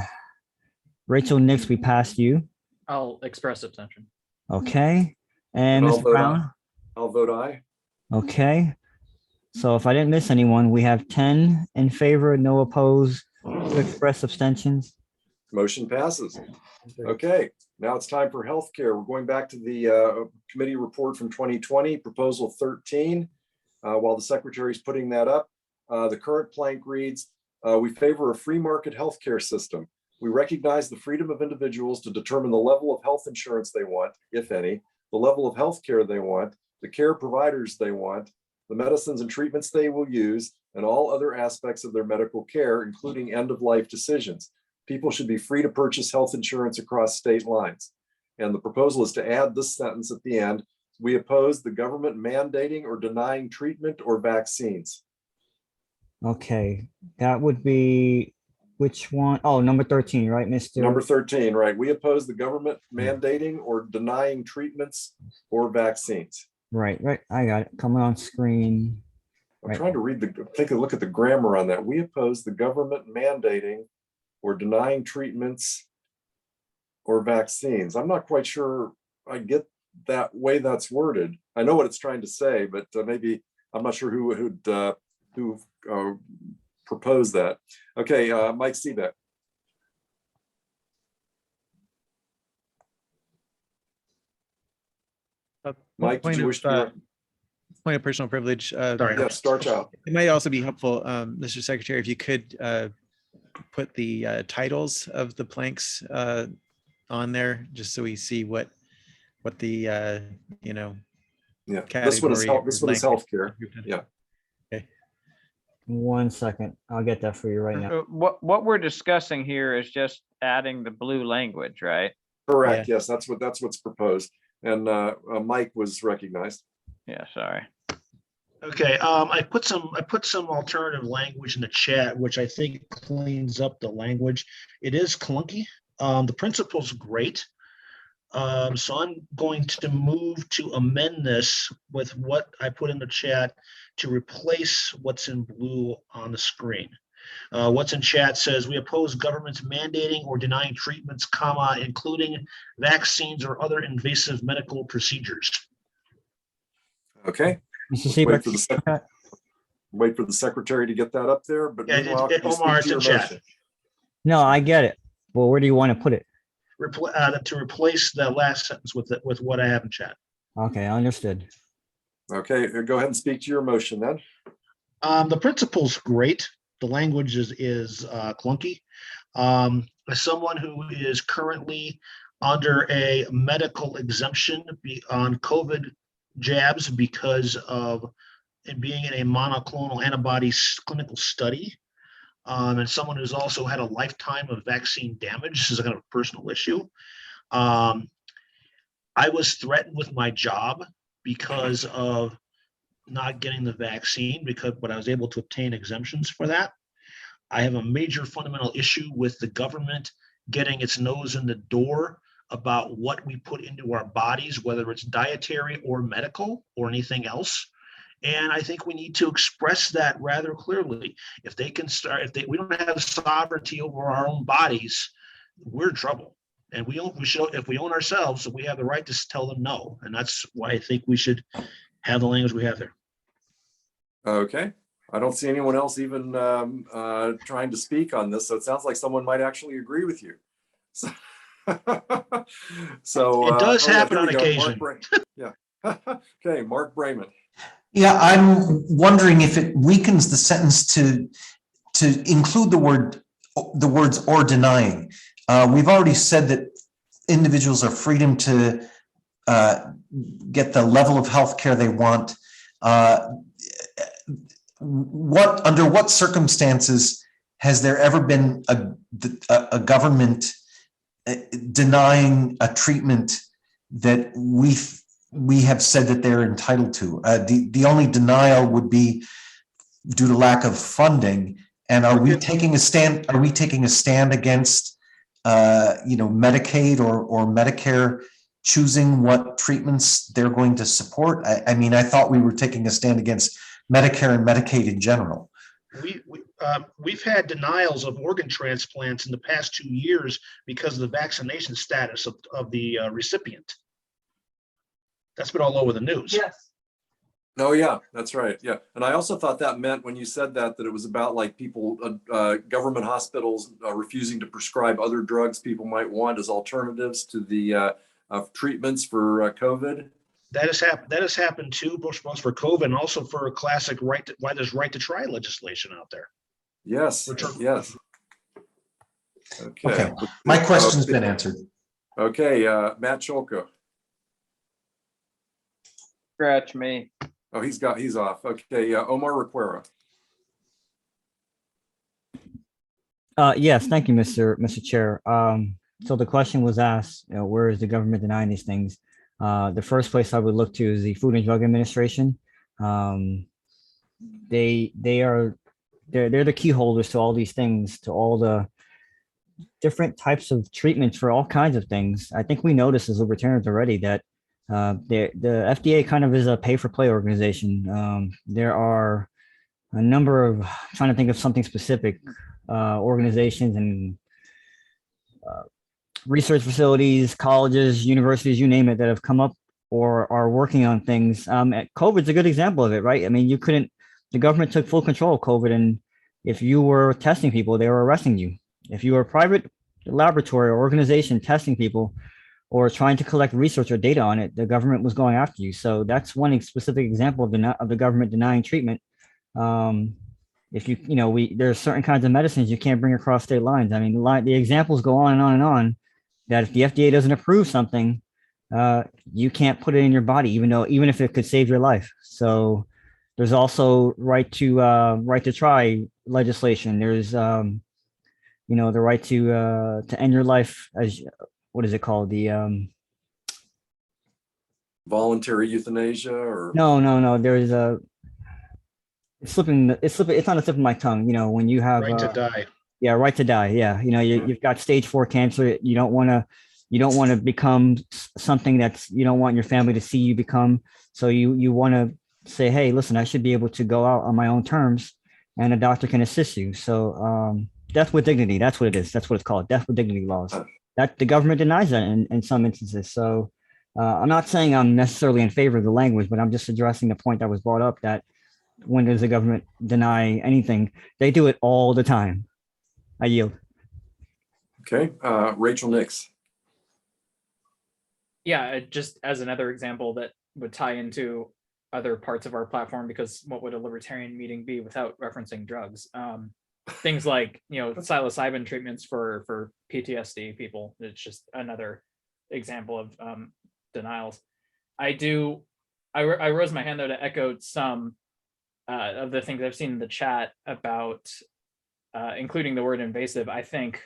Rachel Nix, we passed you. I'll express abstention. Okay, and I'll Mr. vote Brown. aye. I'll vote aye. Okay, so if I didn't miss anyone, we have 10 in favor, no opposed, 2 express abstentions. Motion passes. Okay, now it's time for healthcare. We're going back to the committee report from 2020, proposal 13. While the secretary is putting that up, the current plank reads, we favor a free market healthcare system. We recognize the freedom of individuals to determine the level of health insurance they want, if any, the level of healthcare they want, the care providers they want, the medicines and treatments they will use, and all other aspects of their medical care, including end-of-life decisions. People should be free to purchase health insurance across state lines. And the proposal is to add this sentence at the end: we oppose the government mandating or denying treatment or vaccines. Okay, that would be which one? Oh, number 13, right, Mr. Number 13, right. We oppose the government mandating or denying treatments or vaccines. Right. I got it coming on screen. I'm trying to take a look at the grammar on that. We oppose the government mandating or denying treatments or vaccines. I'm not quite sure I get that way that's worded. I know what it's trying to say, but maybe I'm not sure who proposed that. Okay, Mike Seebeck. Mike, did you wish to? Point of personal privilege. Yes, Starchild. It might also be helpful, Mr. Secretary, if you could put the titles of the planks on there, just so we see what the Yeah, this one is healthcare. Yeah. Okay. 1 second. I'll get that for you right now. What we're discussing here is just adding the blue language, right? Correct. Yes, that's what's proposed. And Mike was recognized. Yeah, sorry. Okay, I put some alternative language in the chat, which I think cleans up the language. It is clunky. The principle's great. So I'm going to move to amend this with what I put in the chat to replace what's in blue on the screen. What's in chat says, we oppose governments mandating or denying treatments, comma, including vaccines or other invasive medical procedures. Okay. Wait for the secretary to get that up there. But yeah, meanwhile, Omar, it's in chat. No, I get it. Well, where do you want to put it? To replace the last sentence with what I have in chat. Okay, understood. Okay, go ahead and speak to your motion then. The principle's great. The language is clunky. As someone who is currently under a medical exemption on COVID jabs because of it being in a monoclonal antibodies clinical study, and someone who's also had a lifetime of vaccine damage, this is a kind of a personal issue. I was threatened with my job because of not getting the vaccine, but I was able to obtain exemptions for that. I have a major fundamental issue with the government getting its nose in the door about what we put into our bodies, whether it's dietary or medical or anything else. And I think we need to express that rather clearly. If they can start, we don't have sovereignty over our own bodies, we're in trouble. And if we own ourselves, we have the right to tell them no. And that's why I think we should have the language we have there. Okay. I don't see anyone else even trying to speak on this. So it sounds like someone might actually agree with you. So it does happen on occasion. Yeah. Okay, Mark Brayman. Yeah, I'm wondering if it weakens the sentence to include the words or denying. We've already said that individuals are freedom to get the level of health care they want. Under what circumstances has there ever been a government denying a treatment that we have said that they're entitled to? The only denial would be due to lack of funding. And are we taking a stand? Are we taking a stand against, Medicaid or Medicare choosing what treatments they're going to support? I mean, I thought we were taking a stand against Medicare and Medicaid in general. We've had denials of organ transplants in the past 2 years because of the vaccination status of the recipient. That's been all over the news. Yes. Oh, yeah, that's right. Yeah. And I also thought that meant when you said that it was about like people, government hospitals refusing to prescribe other drugs people might want as alternatives to the treatments for COVID. That has happened too, both for COVID and also for a classic why there's right to try legislation out there. Yes, yes. Okay, my question's been answered. Okay, Matt Cholko. Scratch me. Oh, he's off. Okay, Omar Requera. Yes, thank you, Mr. Chair. So the question was asked, where is the government denying these things? The first place I would look to is the Food and Drug Administration. They're the key holders to all these things, to all the different types of treatments for all kinds of things. I think we noticed as libertarians already that the FDA kind of is a pay-for-play organization. There are a number of, trying to think of something specific, organizations and research facilities, colleges, universities, you name it, that have come up or are working on things. COVID's a good example of it, right? I mean, the government took full control of COVID, and if you were testing people, they were arresting you. If you were a private laboratory or organization testing people or trying to collect research or data on it, the government was going after you. So that's one specific example of the government denying treatment. If there's certain kinds of medicines you can't bring across state lines. I mean, the examples go on and on and on, that if the FDA doesn't approve something, you can't put it in your body, even if it could save your life. So there's also right to try legislation. There's the right to end your life, as what is it called? The voluntary euthanasia or no. There's it's on the tip of my tongue. When you have right to die. Yeah, right to die. Yeah, you've got stage 4 cancer. You don't want to become something that's you don't want your family to see you become. So you want to say, hey, listen, I should be able to go out on my own terms, and a doctor can assist you. So death with dignity. That's what it is. That's what it's called. Death with dignity laws. That the government denies that in some instances. So I'm not saying I'm necessarily in favor of the language, but I'm just addressing the point that was brought up, that when does the government deny anything? They do it all the time. I yield. Okay, Rachel Nix. Yeah, just as another example that would tie into other parts of our platform, because what would a libertarian meeting be without referencing drugs? Things like, psilocybin treatments for PTSD people. It's just another example of denials. I rose my hand though to echo some of the things I've seen in the chat about including the word invasive. I think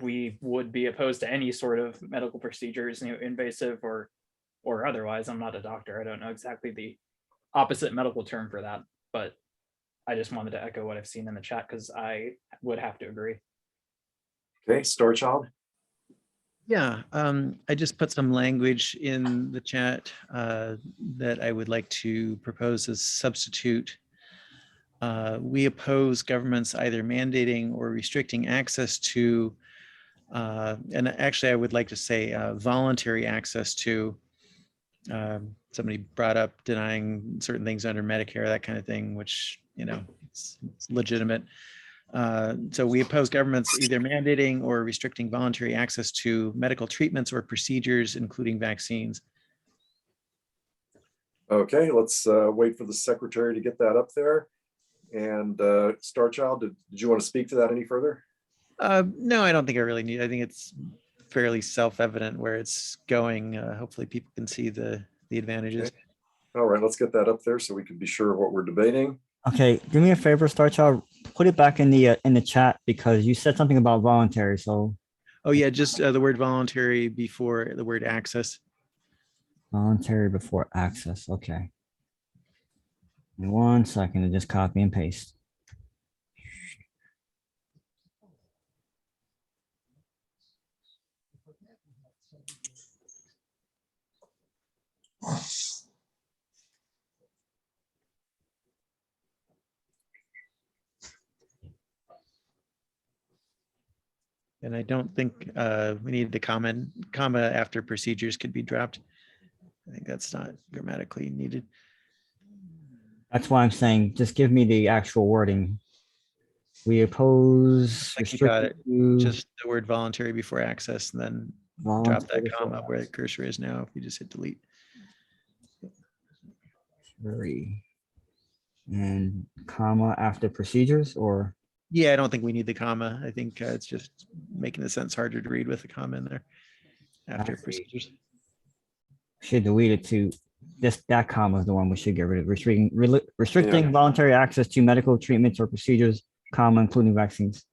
we would be opposed to any sort of medical procedures, invasive or otherwise. I'm not a doctor. I don't know exactly the opposite medical term for that, but I just wanted to echo what I've seen in the chat because I would have to agree. Okay, Starchild. Yeah, I just put some language in the chat that I would like to propose as substitute. We oppose governments either mandating or restricting access to, and actually I would like to say voluntary access to, somebody brought up denying certain things under Medicare, that kind of thing, which, it's legitimate. So we oppose governments either mandating or restricting voluntary access to medical treatments or procedures, including vaccines. Okay, let's wait for the secretary to get that up there. And Starchild, did you want to speak to that any further? No, I don't think I really need, I think it's fairly self-evident where it's going. Hopefully people can see the advantages. Okay. All right, let's get that up there so we can be sure of what we're debating. Okay, do me a favor, Star Child, put it back in the chat because you said something about voluntary, so Oh yeah, just the word voluntary before the word access. voluntary before access, okay. In 1 second to just copy and paste. And I don't think we need the comma after procedures could be dropped. I think that's not grammatically needed. That's why I'm saying, just give me the actual wording. We oppose. Like you got it. restricted to Just the word voluntary before access, and then drop voluntary that comma before where the cursor is now. If you just hit delete. accessory. And comma after procedures, or Yeah, I don't think we need the comma. I think it's just making the sentence harder to read with the comma in there after I see. procedures. should delete it to this, that comma is the one we should get rid of. Restricting voluntary access to medical treatments or procedures, comma, including vaccines.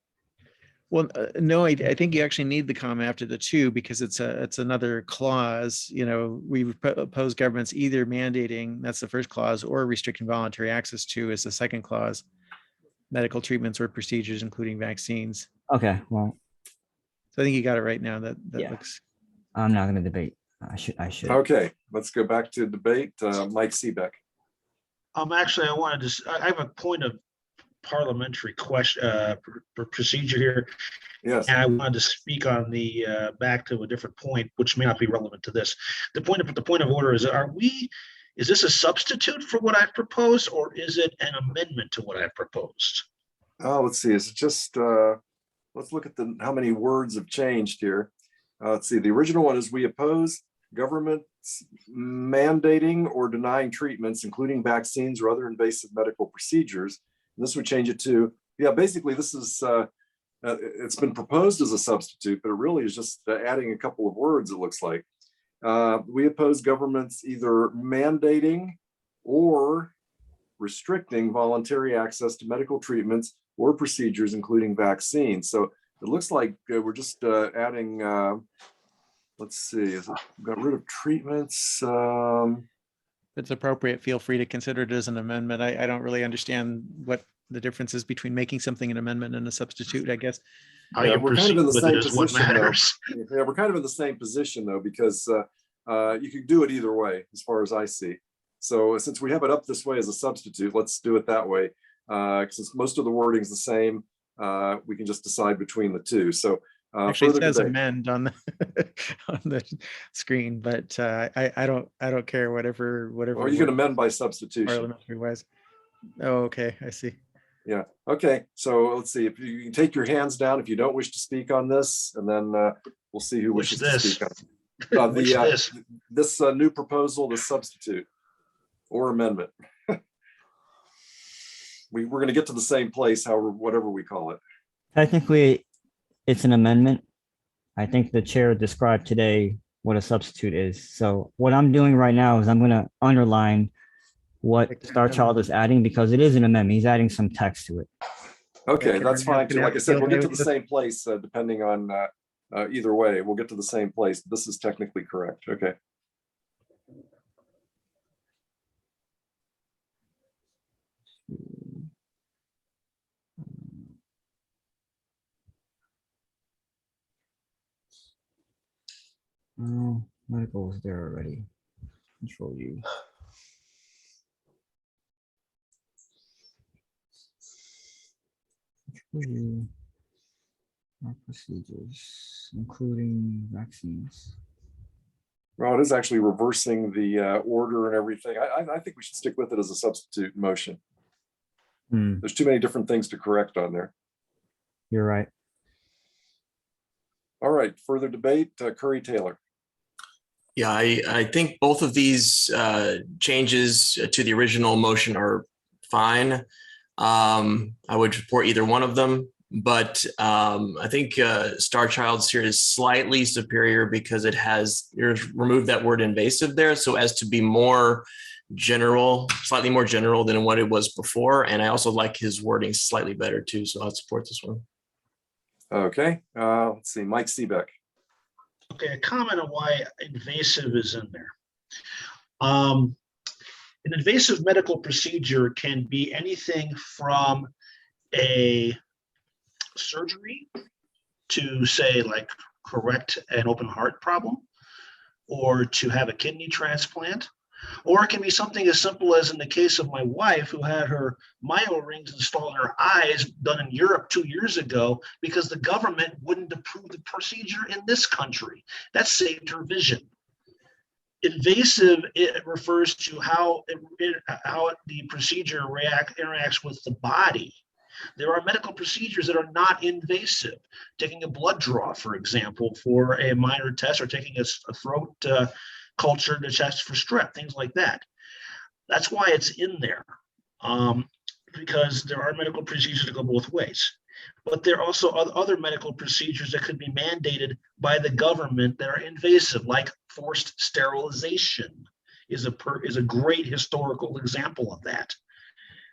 Well, no, I think you actually need the comma after the two because it's another clause. You know, we oppose governments either mandating, that's the first clause, or restricting voluntary access to is the second clause, medical treatments or procedures, including vaccines. Okay, well, So I think you got it right now. That Yeah. looks. I'm not going to debate. I should. Okay, let's go back to debate. Mike Seebeck. Actually, I wanted to, I have a point of parliamentary question, procedure here. Yes. And I wanted to speak on the, back to a different point, which may not be relevant to this. The point of order is, is this a substitute for what I've proposed, or is it an amendment to what I've proposed? Oh, let's see. Is it just, let's look at how many words have changed here. Let's see. The original one is we oppose governments mandating or denying treatments, including vaccines or other invasive medical procedures. And this would change it to, yeah, basically this is, it's been proposed as a substitute, but it really is just adding a couple of words, it looks like. We oppose governments either mandating or restricting voluntary access to medical treatments or procedures, including vaccines. So it looks like we're just adding, let's see, got rid of treatments. If it's appropriate, feel free to consider it as an amendment. I don't really understand what the difference is between making something an amendment and a substitute, I guess. Yeah, we're kind of in the same position though. Yeah, we're kind of in the same position though, because you could do it either way, as far as I see. So since we have it up this way as a substitute, let's do it that way. Since most of the wording is the same, we can just decide between the two. So actually, it says amend on the on the screen, but I don't care whatever. Or you can amend by substitution. Parliamentary wise. Oh, okay, I see. Yeah. Okay. So let's see if you can take your hands down if you don't wish to speak on this, and then we'll see who wishes to speak on this new proposal, the substitute or amendment. We're going to get to the same place, however, whatever we call it. Technically, it's an amendment. I think the chair described today what a substitute is. So what I'm doing right now is I'm going to underline what Star Child is adding because it is an amendment. He's adding some text to it. Okay, that's fine too. Like I said, we'll get to the same place depending on either way. We'll get to the same place. This is technically correct. Okay. Oh, medical was there already. Control U. Control U. Our procedures, including vaccines. Well, it is actually reversing the order and everything. I think we should stick with it as a substitute motion. There's too many different things to correct on there. You're right. All right, further debate, Curry Taylor. Yeah, I think both of these changes to the original motion are fine. I would support either one of them, but I think Star Child's here is slightly superior because it has removed that word invasive there, so as to be more general, slightly more general than what it was before. And I also like his wording slightly better too, so I'll support this one. Okay, let's see, Mike Seebeck. Okay, a comment on why invasive is in there. An invasive medical procedure can be anything from a surgery to, say, like correct an open heart problem, or to have a kidney transplant, or it can be something as simple as in the case of my wife, who had her myo rings installed in her eyes done in Europe 2 years ago because the government wouldn't approve the procedure in this country. That saved her vision. Invasive, it refers to how the procedure interacts with the body. There are medical procedures that are not invasive. Taking a blood draw, for example, for a minor test, or taking a throat culture to test for strep, things like that. That's why it's in there, because there are medical procedures that go both ways. But there are also other medical procedures that could be mandated by the government that are invasive, like forced sterilization is a great historical example of that.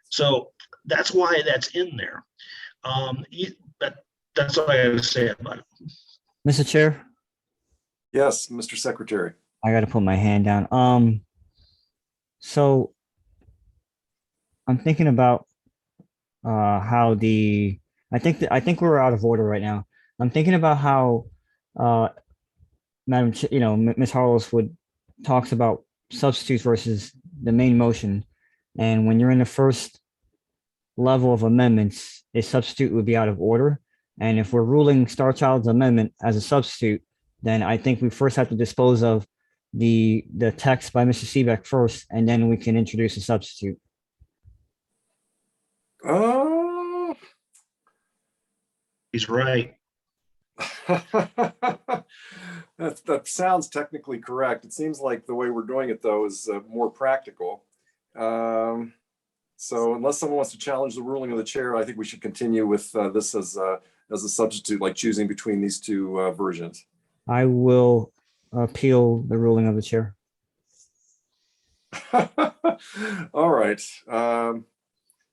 So that's why that's in there. That's all I have to say about it. Mr. Chair, Yes, Mr. Secretary. I got to put my hand down. So I'm thinking about how I think we're out of order right now. I'm thinking about how Madam, Ms. Harlow's talks about substitutes versus the main motion, and when you're in the first level of amendments, a substitute would be out of order. And if we're ruling Star Child's amendment as a substitute, then I think we first have to dispose of the text by Mr. Seebeck first, and then we can introduce a substitute. He's right. That sounds technically correct. It seems like the way we're doing it, though, is more practical. So unless someone wants to challenge the ruling of the chair, I think we should continue with this as a substitute, like choosing between these two versions. I will appeal the ruling of the chair. All right.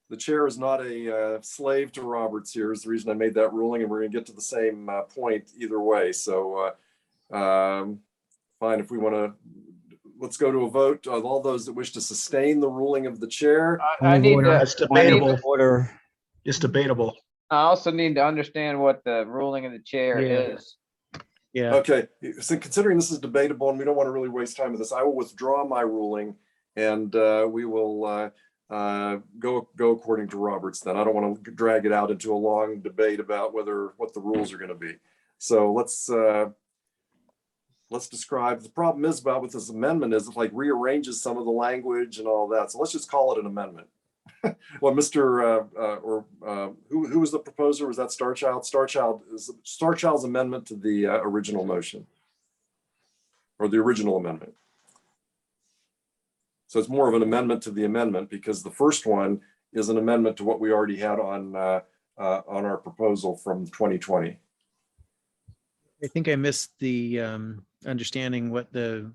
The chair is not a slave to Roberts here is the reason I made that ruling, and we're going to get to the same point either way. So fine, if we want to, let's go to a vote of all those that wish to sustain the ruling of the chair. I need to. It's debatable. Order. It's debatable. I also need to understand what the ruling of the chair is. Yeah. Okay, so considering this is debatable and we don't want to really waste time with this, I will withdraw my ruling, and we will go according to Roberts then. I don't want to drag it out into a long debate about what the rules are going to be. So let's describe. The problem is about with this amendment is it like rearranges some of the language and all that. So let's just call it an amendment. Well, who was the proposer? Was that Star Child? Star Child's amendment to the original motion, or the original amendment. So it's more of an amendment to the amendment, because the first one is an amendment to what we already had on our proposal from 2020. I think I missed the understanding what the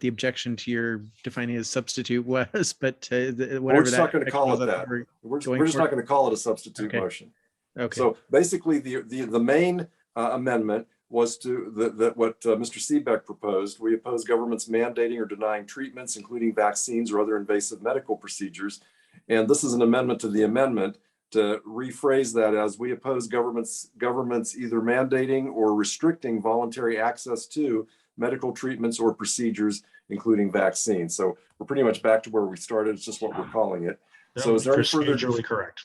objection to your defining as substitute was, but whatever we're just that not going to call it that. We're just not going to call it a substitute motion. Okay. So basically, the main amendment was to what Mr. Seebeck proposed. We oppose governments mandating or denying treatments, including vaccines or other invasive medical procedures. And this is an amendment to the amendment to rephrase that as we oppose governments either mandating or restricting voluntary access to medical treatments or procedures, including vaccines. So we're pretty much back to where we started. It's just what we're calling it. So is there any further? Correct.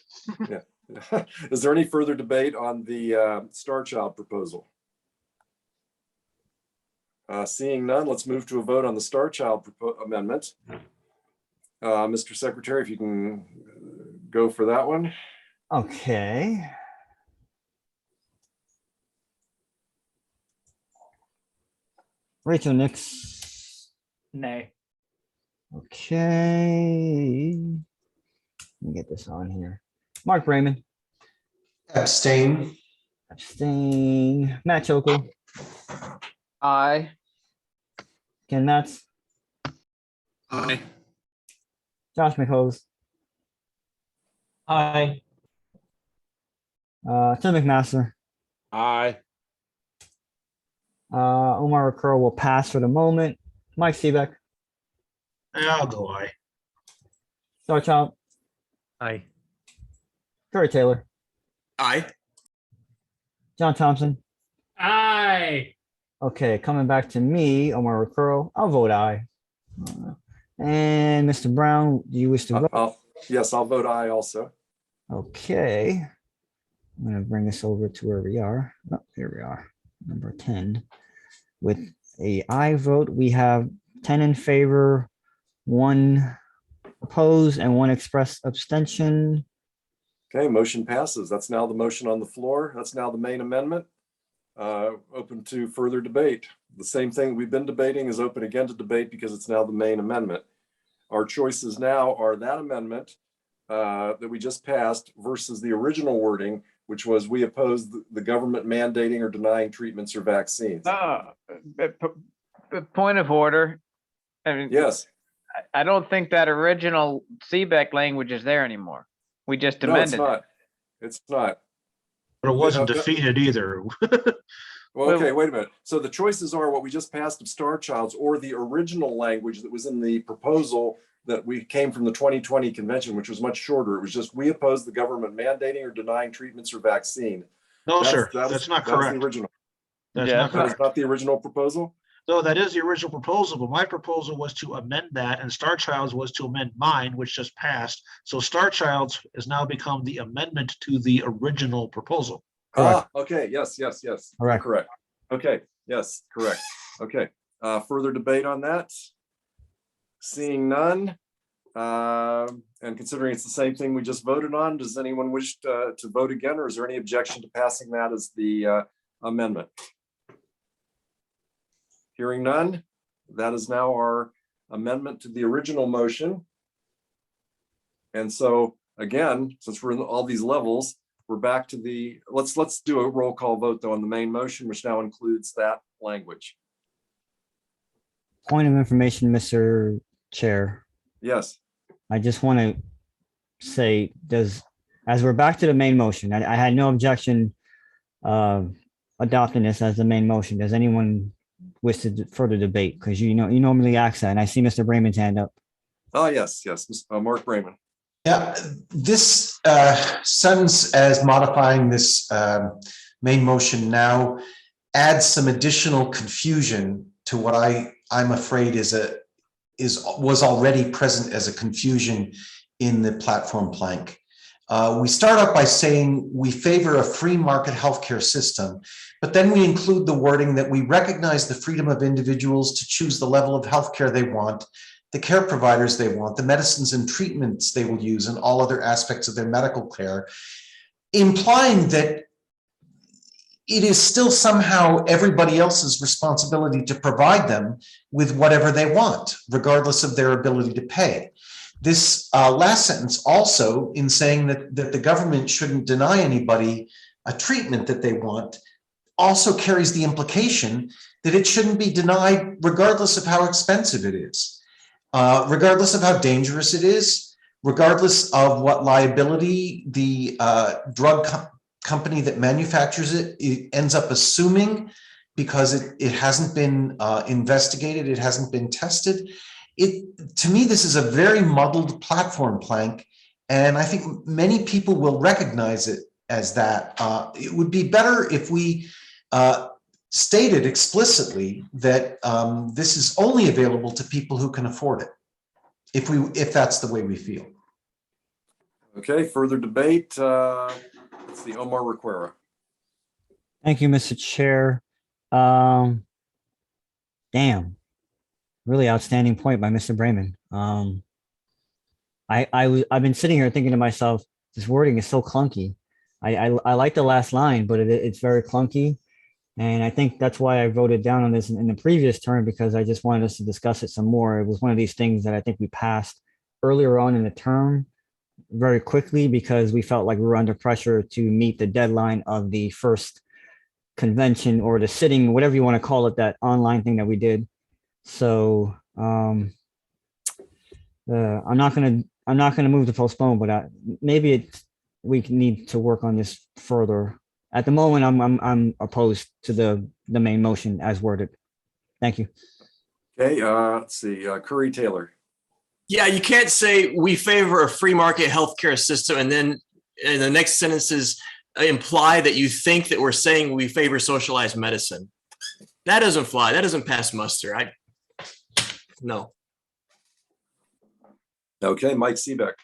Yeah. Is there any further debate on the Star Child proposal? Seeing none, let's move to a vote on the Star Child amendment. Mr. Secretary, if you can go for that one. Okay. Rachel Nix. Nay. Okay. Let me get this on here. Mark Raymond. Abstain. Abstain. Matt Chokel, Aye. Ken Matz, Aye. Josh McHose, Aye. Tim McMaster, Aye. Omar Curl will pass for the moment. Mike Seebeck, I'll go aye. Starchild, Aye. Corey Taylor, Aye. John Thompson. Aye. Okay, coming back to me, Omar Curl, I'll vote aye. And Mr. Brown, do you wish to vote? Yes, I'll vote aye also. Okay. I'm going to bring this over to where we are. Oh, here we are, number 10. With a aye vote, we have 10 in favor, 1 opposed, and 1 express abstention. Okay, motion passes. That's now the motion on the floor. That's now the main amendment. Open to further debate. The same thing we've been debating is open again to debate because it's now the main amendment. Our choices now are that amendment that we just passed versus the original wording, which was we oppose the government mandating or denying treatments or vaccines. Point of order. I mean, Yes. I don't think that original CBEC language is there anymore. We just No, it's amended it. not. It's not. But it wasn't defeated either. Well, okay, wait a minute. So the choices are what we just passed of Star Child's or the original language that was in the proposal that we came from the 2020 convention, which was much shorter. It was just, we oppose the government mandating or denying treatments or vaccine. No, sir, that's not That was correct. the original. That's Yeah, not That was correct. not the original proposal? No, that is the original proposal, but my proposal was to amend that, and Star Child's was to amend mine, which just passed. So Star Child's has now become the amendment to the original proposal. Correct. Okay, yes. Correct. Correct. Okay, yes, correct. Okay, further debate on that? Seeing none, and considering it's the same thing we just voted on, does anyone wish to vote again, or is there any objection to passing that as the amendment? Hearing none, that is now our amendment to the original motion. And so again, since we're in all these levels, we're back to the, let's do a roll call vote though on the main motion, which now includes that language. Point of information, Mr. Chair. Yes. I just want to say, as we're back to the main motion, I had no objection adopting this as the main motion. Does anyone wish to further debate? Because you normally ask that, and I see Mr. Brayman's hand up. Oh, yes, Mark Brayman. Yeah, this sentence as modifying this main motion now adds some additional confusion to what I'm afraid was already present as a confusion in the platform plank. We start out by saying we favor a free market healthcare system, but then we include the wording that we recognize the freedom of individuals to choose the level of healthcare they want, the care providers they want, the medicines and treatments they will use, and all other aspects of their medical care, implying that it is still somehow everybody else's responsibility to provide them with whatever they want, regardless of their ability to pay. This last sentence also, in saying that the government shouldn't deny anybody a treatment that they want, also carries the implication that it shouldn't be denied regardless of how expensive it is. Regardless of how dangerous it is, regardless of what liability the drug company that manufactures it ends up assuming, because it hasn't been investigated, it hasn't been tested. To me, this is a very muddled platform plank, and I think many people will recognize it as that. It would be better if we stated explicitly that this is only available to people who can afford it, if that's the way we feel. Okay, further debate. It's the Omar Requera. Thank you, Mr. Chair. Damn, really outstanding point by Mr. Brayman. I've been sitting here thinking to myself, this wording is so clunky. I like the last line, but it's very clunky. And I think that's why I voted down on this in the previous term, because I just wanted us to discuss it some more. It was one of these things that I think we passed earlier on in the term very quickly because we felt like we were under pressure to meet the deadline of the first convention or the sitting, whatever you want to call it, that online thing that we did. So I'm not gonna move to postpone, but maybe we need to work on this further. At the moment, I'm opposed to the main motion as worded. Thank you. Okay, let's see, Curry Taylor. Yeah, you can't say we favor a free market healthcare system and then in the next sentences imply that you think that we're saying we favor socialized medicine. That doesn't fly. That doesn't pass muster. No. Okay, Mike Seebeck.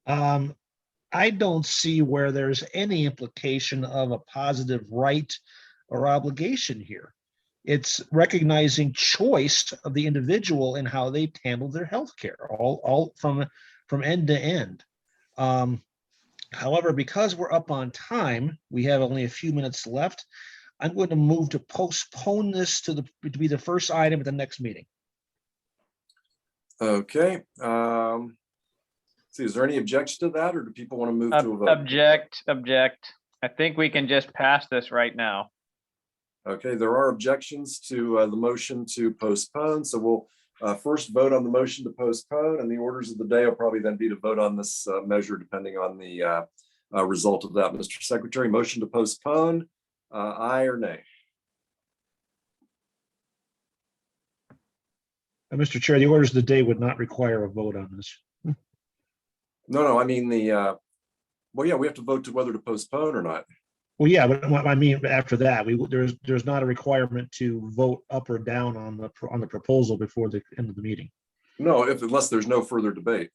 I don't see where there's any implication of a positive right or obligation here. It's recognizing choice of the individual in how they handle their health care, all from end to end. However, because we're up on time, we have only a few minutes left. I'm going to move to postpone this to be the first item at the next meeting. Okay. See, is there any objection to that, or do people want to move to a vote? Object. I think we can just pass this right now. Okay, there are objections to the motion to postpone, so we'll first vote on the motion to postpone, and the orders of the day will probably then be to vote on this measure depending on the result of that. Mr. Secretary, motion to postpone, aye or nay? Mr. Chair, the orders of the day would not require a vote on this. No, I mean well, yeah, we have to vote to whether to postpone or not. Well, yeah, but I mean, after that, there's not a requirement to vote up or down on the proposal before the end of the meeting. No, unless there's no further debate.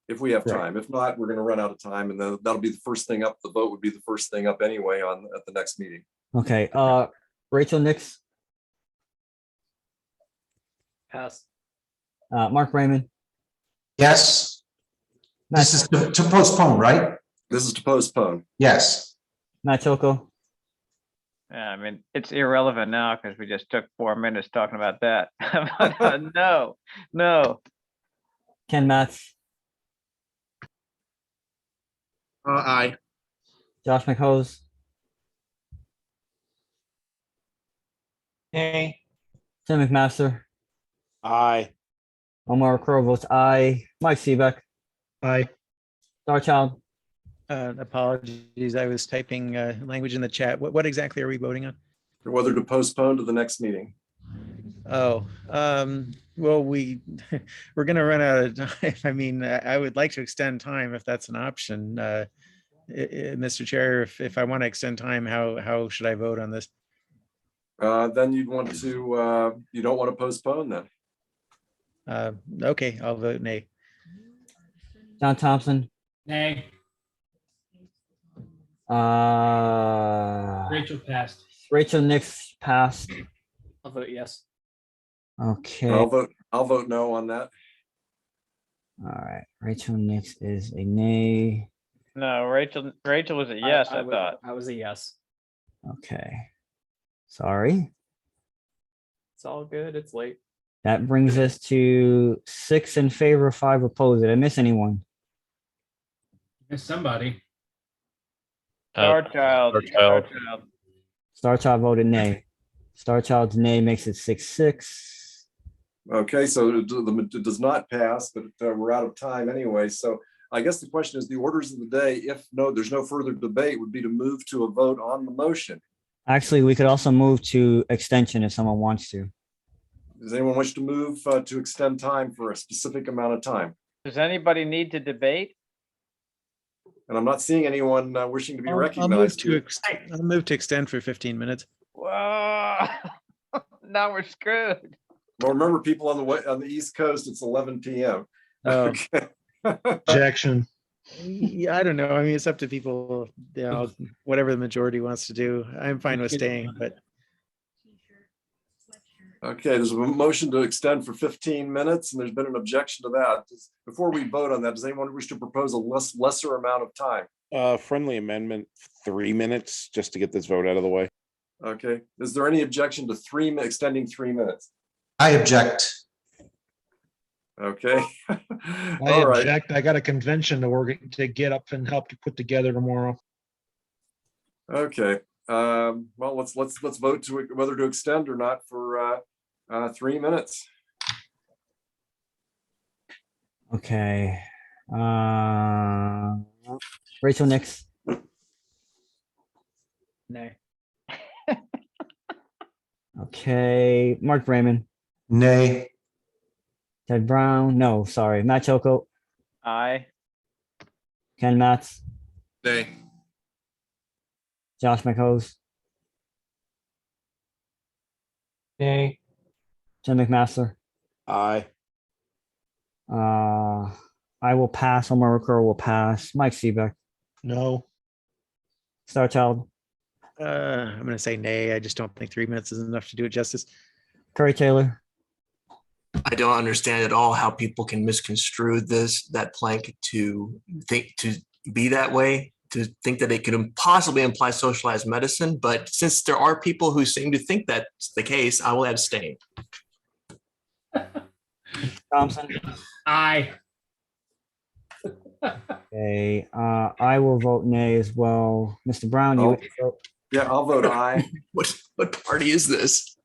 If we have Right. time. If not, we're going to run out of time, and then that'll be the first thing up. The vote would be the first thing up anyway at the next meeting. Okay. Rachel Nix, Pass. Mark Raymond, Yes, Matt, this is to postpone, right? This is to postpone. Yes. Matt Choco, Yeah, I mean, it's irrelevant now because we just took 4 minutes talking about that. No. Ken Matz, Aye. Josh McHose, Hey. Tim McMaster, Aye. Omar Crowe votes aye. Mike Seebeck, Aye. Starchild, Apologies, I was typing language in the chat. What exactly are we voting on? Whether to postpone to the next meeting. Oh, well, we're going to run out of time. I mean, I would like to extend time if that's an option. Mr. Chair, if I want to extend time, how should I vote on this? Then you'd want to, you don't want to postpone then. Okay, I'll vote nay. John Thompson, Nay, Rachel passed. Rachel Nix passed. I'll vote yes. Okay. I'll vote no on that. All right. Rachel Nix is a nay. No, Rachel was a yes, I thought. I was a yes. Okay. Sorry. It's all good. It's late. That brings us to 6 in favor, 5 opposed. Did I miss anyone? There's somebody. Starchild. Starchild voted nay. Starchild's nay makes it 6-6. Okay, so it does not pass, but we're out of time anyway. So I guess the question is the orders of the day, if there's no further debate, would be to move to a vote on the motion. Actually, we could also move to extension if someone wants to. Does anyone wish to move to extend time for a specific amount of time? Does anybody need to debate? And I'm not seeing anyone wishing to be I'll move recognized. to extend for 15 minutes. Whoa, now we're screwed. Well, remember, people on the East Coast, it's 11 p.m. Oh. Okay. Objection. Yeah, I don't know. I mean, it's up to people, whatever the majority wants to do. I'm fine with staying, but. Okay, there's a motion to extend for 15 minutes, and there's been an objection to that. Before we vote on that, does anyone wish to propose a lesser amount of time? Friendly amendment, 3 minutes, just to get this vote out of the way. Okay, is there any objection to extending 3 minutes? I object. Okay. I All right. object. I got a convention to get up and help you put together tomorrow. Okay. Well, let's vote to whether to extend or not for 3 minutes. Okay. Rachel Nix, Nay. okay. Mark Raymond, Nay. Ted Brown, no, sorry. Matt Choco, Aye. Ken Matz, Nay. Josh McHose, Nay. Jim McMaster. Aye. I will pass. Omar Ricur will pass. Mike Seebeck, No. Star Child, I'm going to say nay. I just don't think 3 minutes is enough to do it justice. Curry Taylor, I don't understand at all how people can misconstrue that plank to be that way, to think that it could possibly imply socialized medicine. But since there are people who seem to think that's the case, I will abstain. Thompson. Aye. Okay. I will vote nay as well. Mr. Brown, you vote? Yeah, I'll vote aye. What party is this?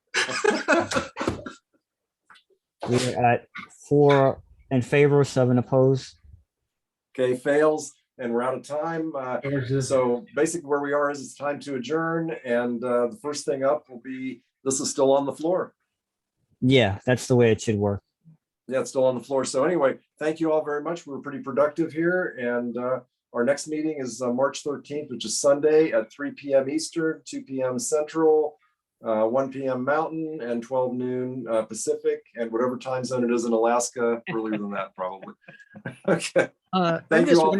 We're at 4 in favor, 7 opposed. Okay, fails, and we're out of time. So basically where we are is it's time to adjourn, and the first thing up will be, this is still on the floor. Yeah, that's the way it should work. Yeah, it's still on the floor. So anyway, thank you all very much. We were pretty productive here, and our next meeting is March 13th, which is Sunday at 3 p.m. Eastern, 2 p.m. Central, 1 p.m. Mountain, and 12 noon Pacific, and whatever time zone it is in Alaska, earlier than that probably. Okay. Thank you all.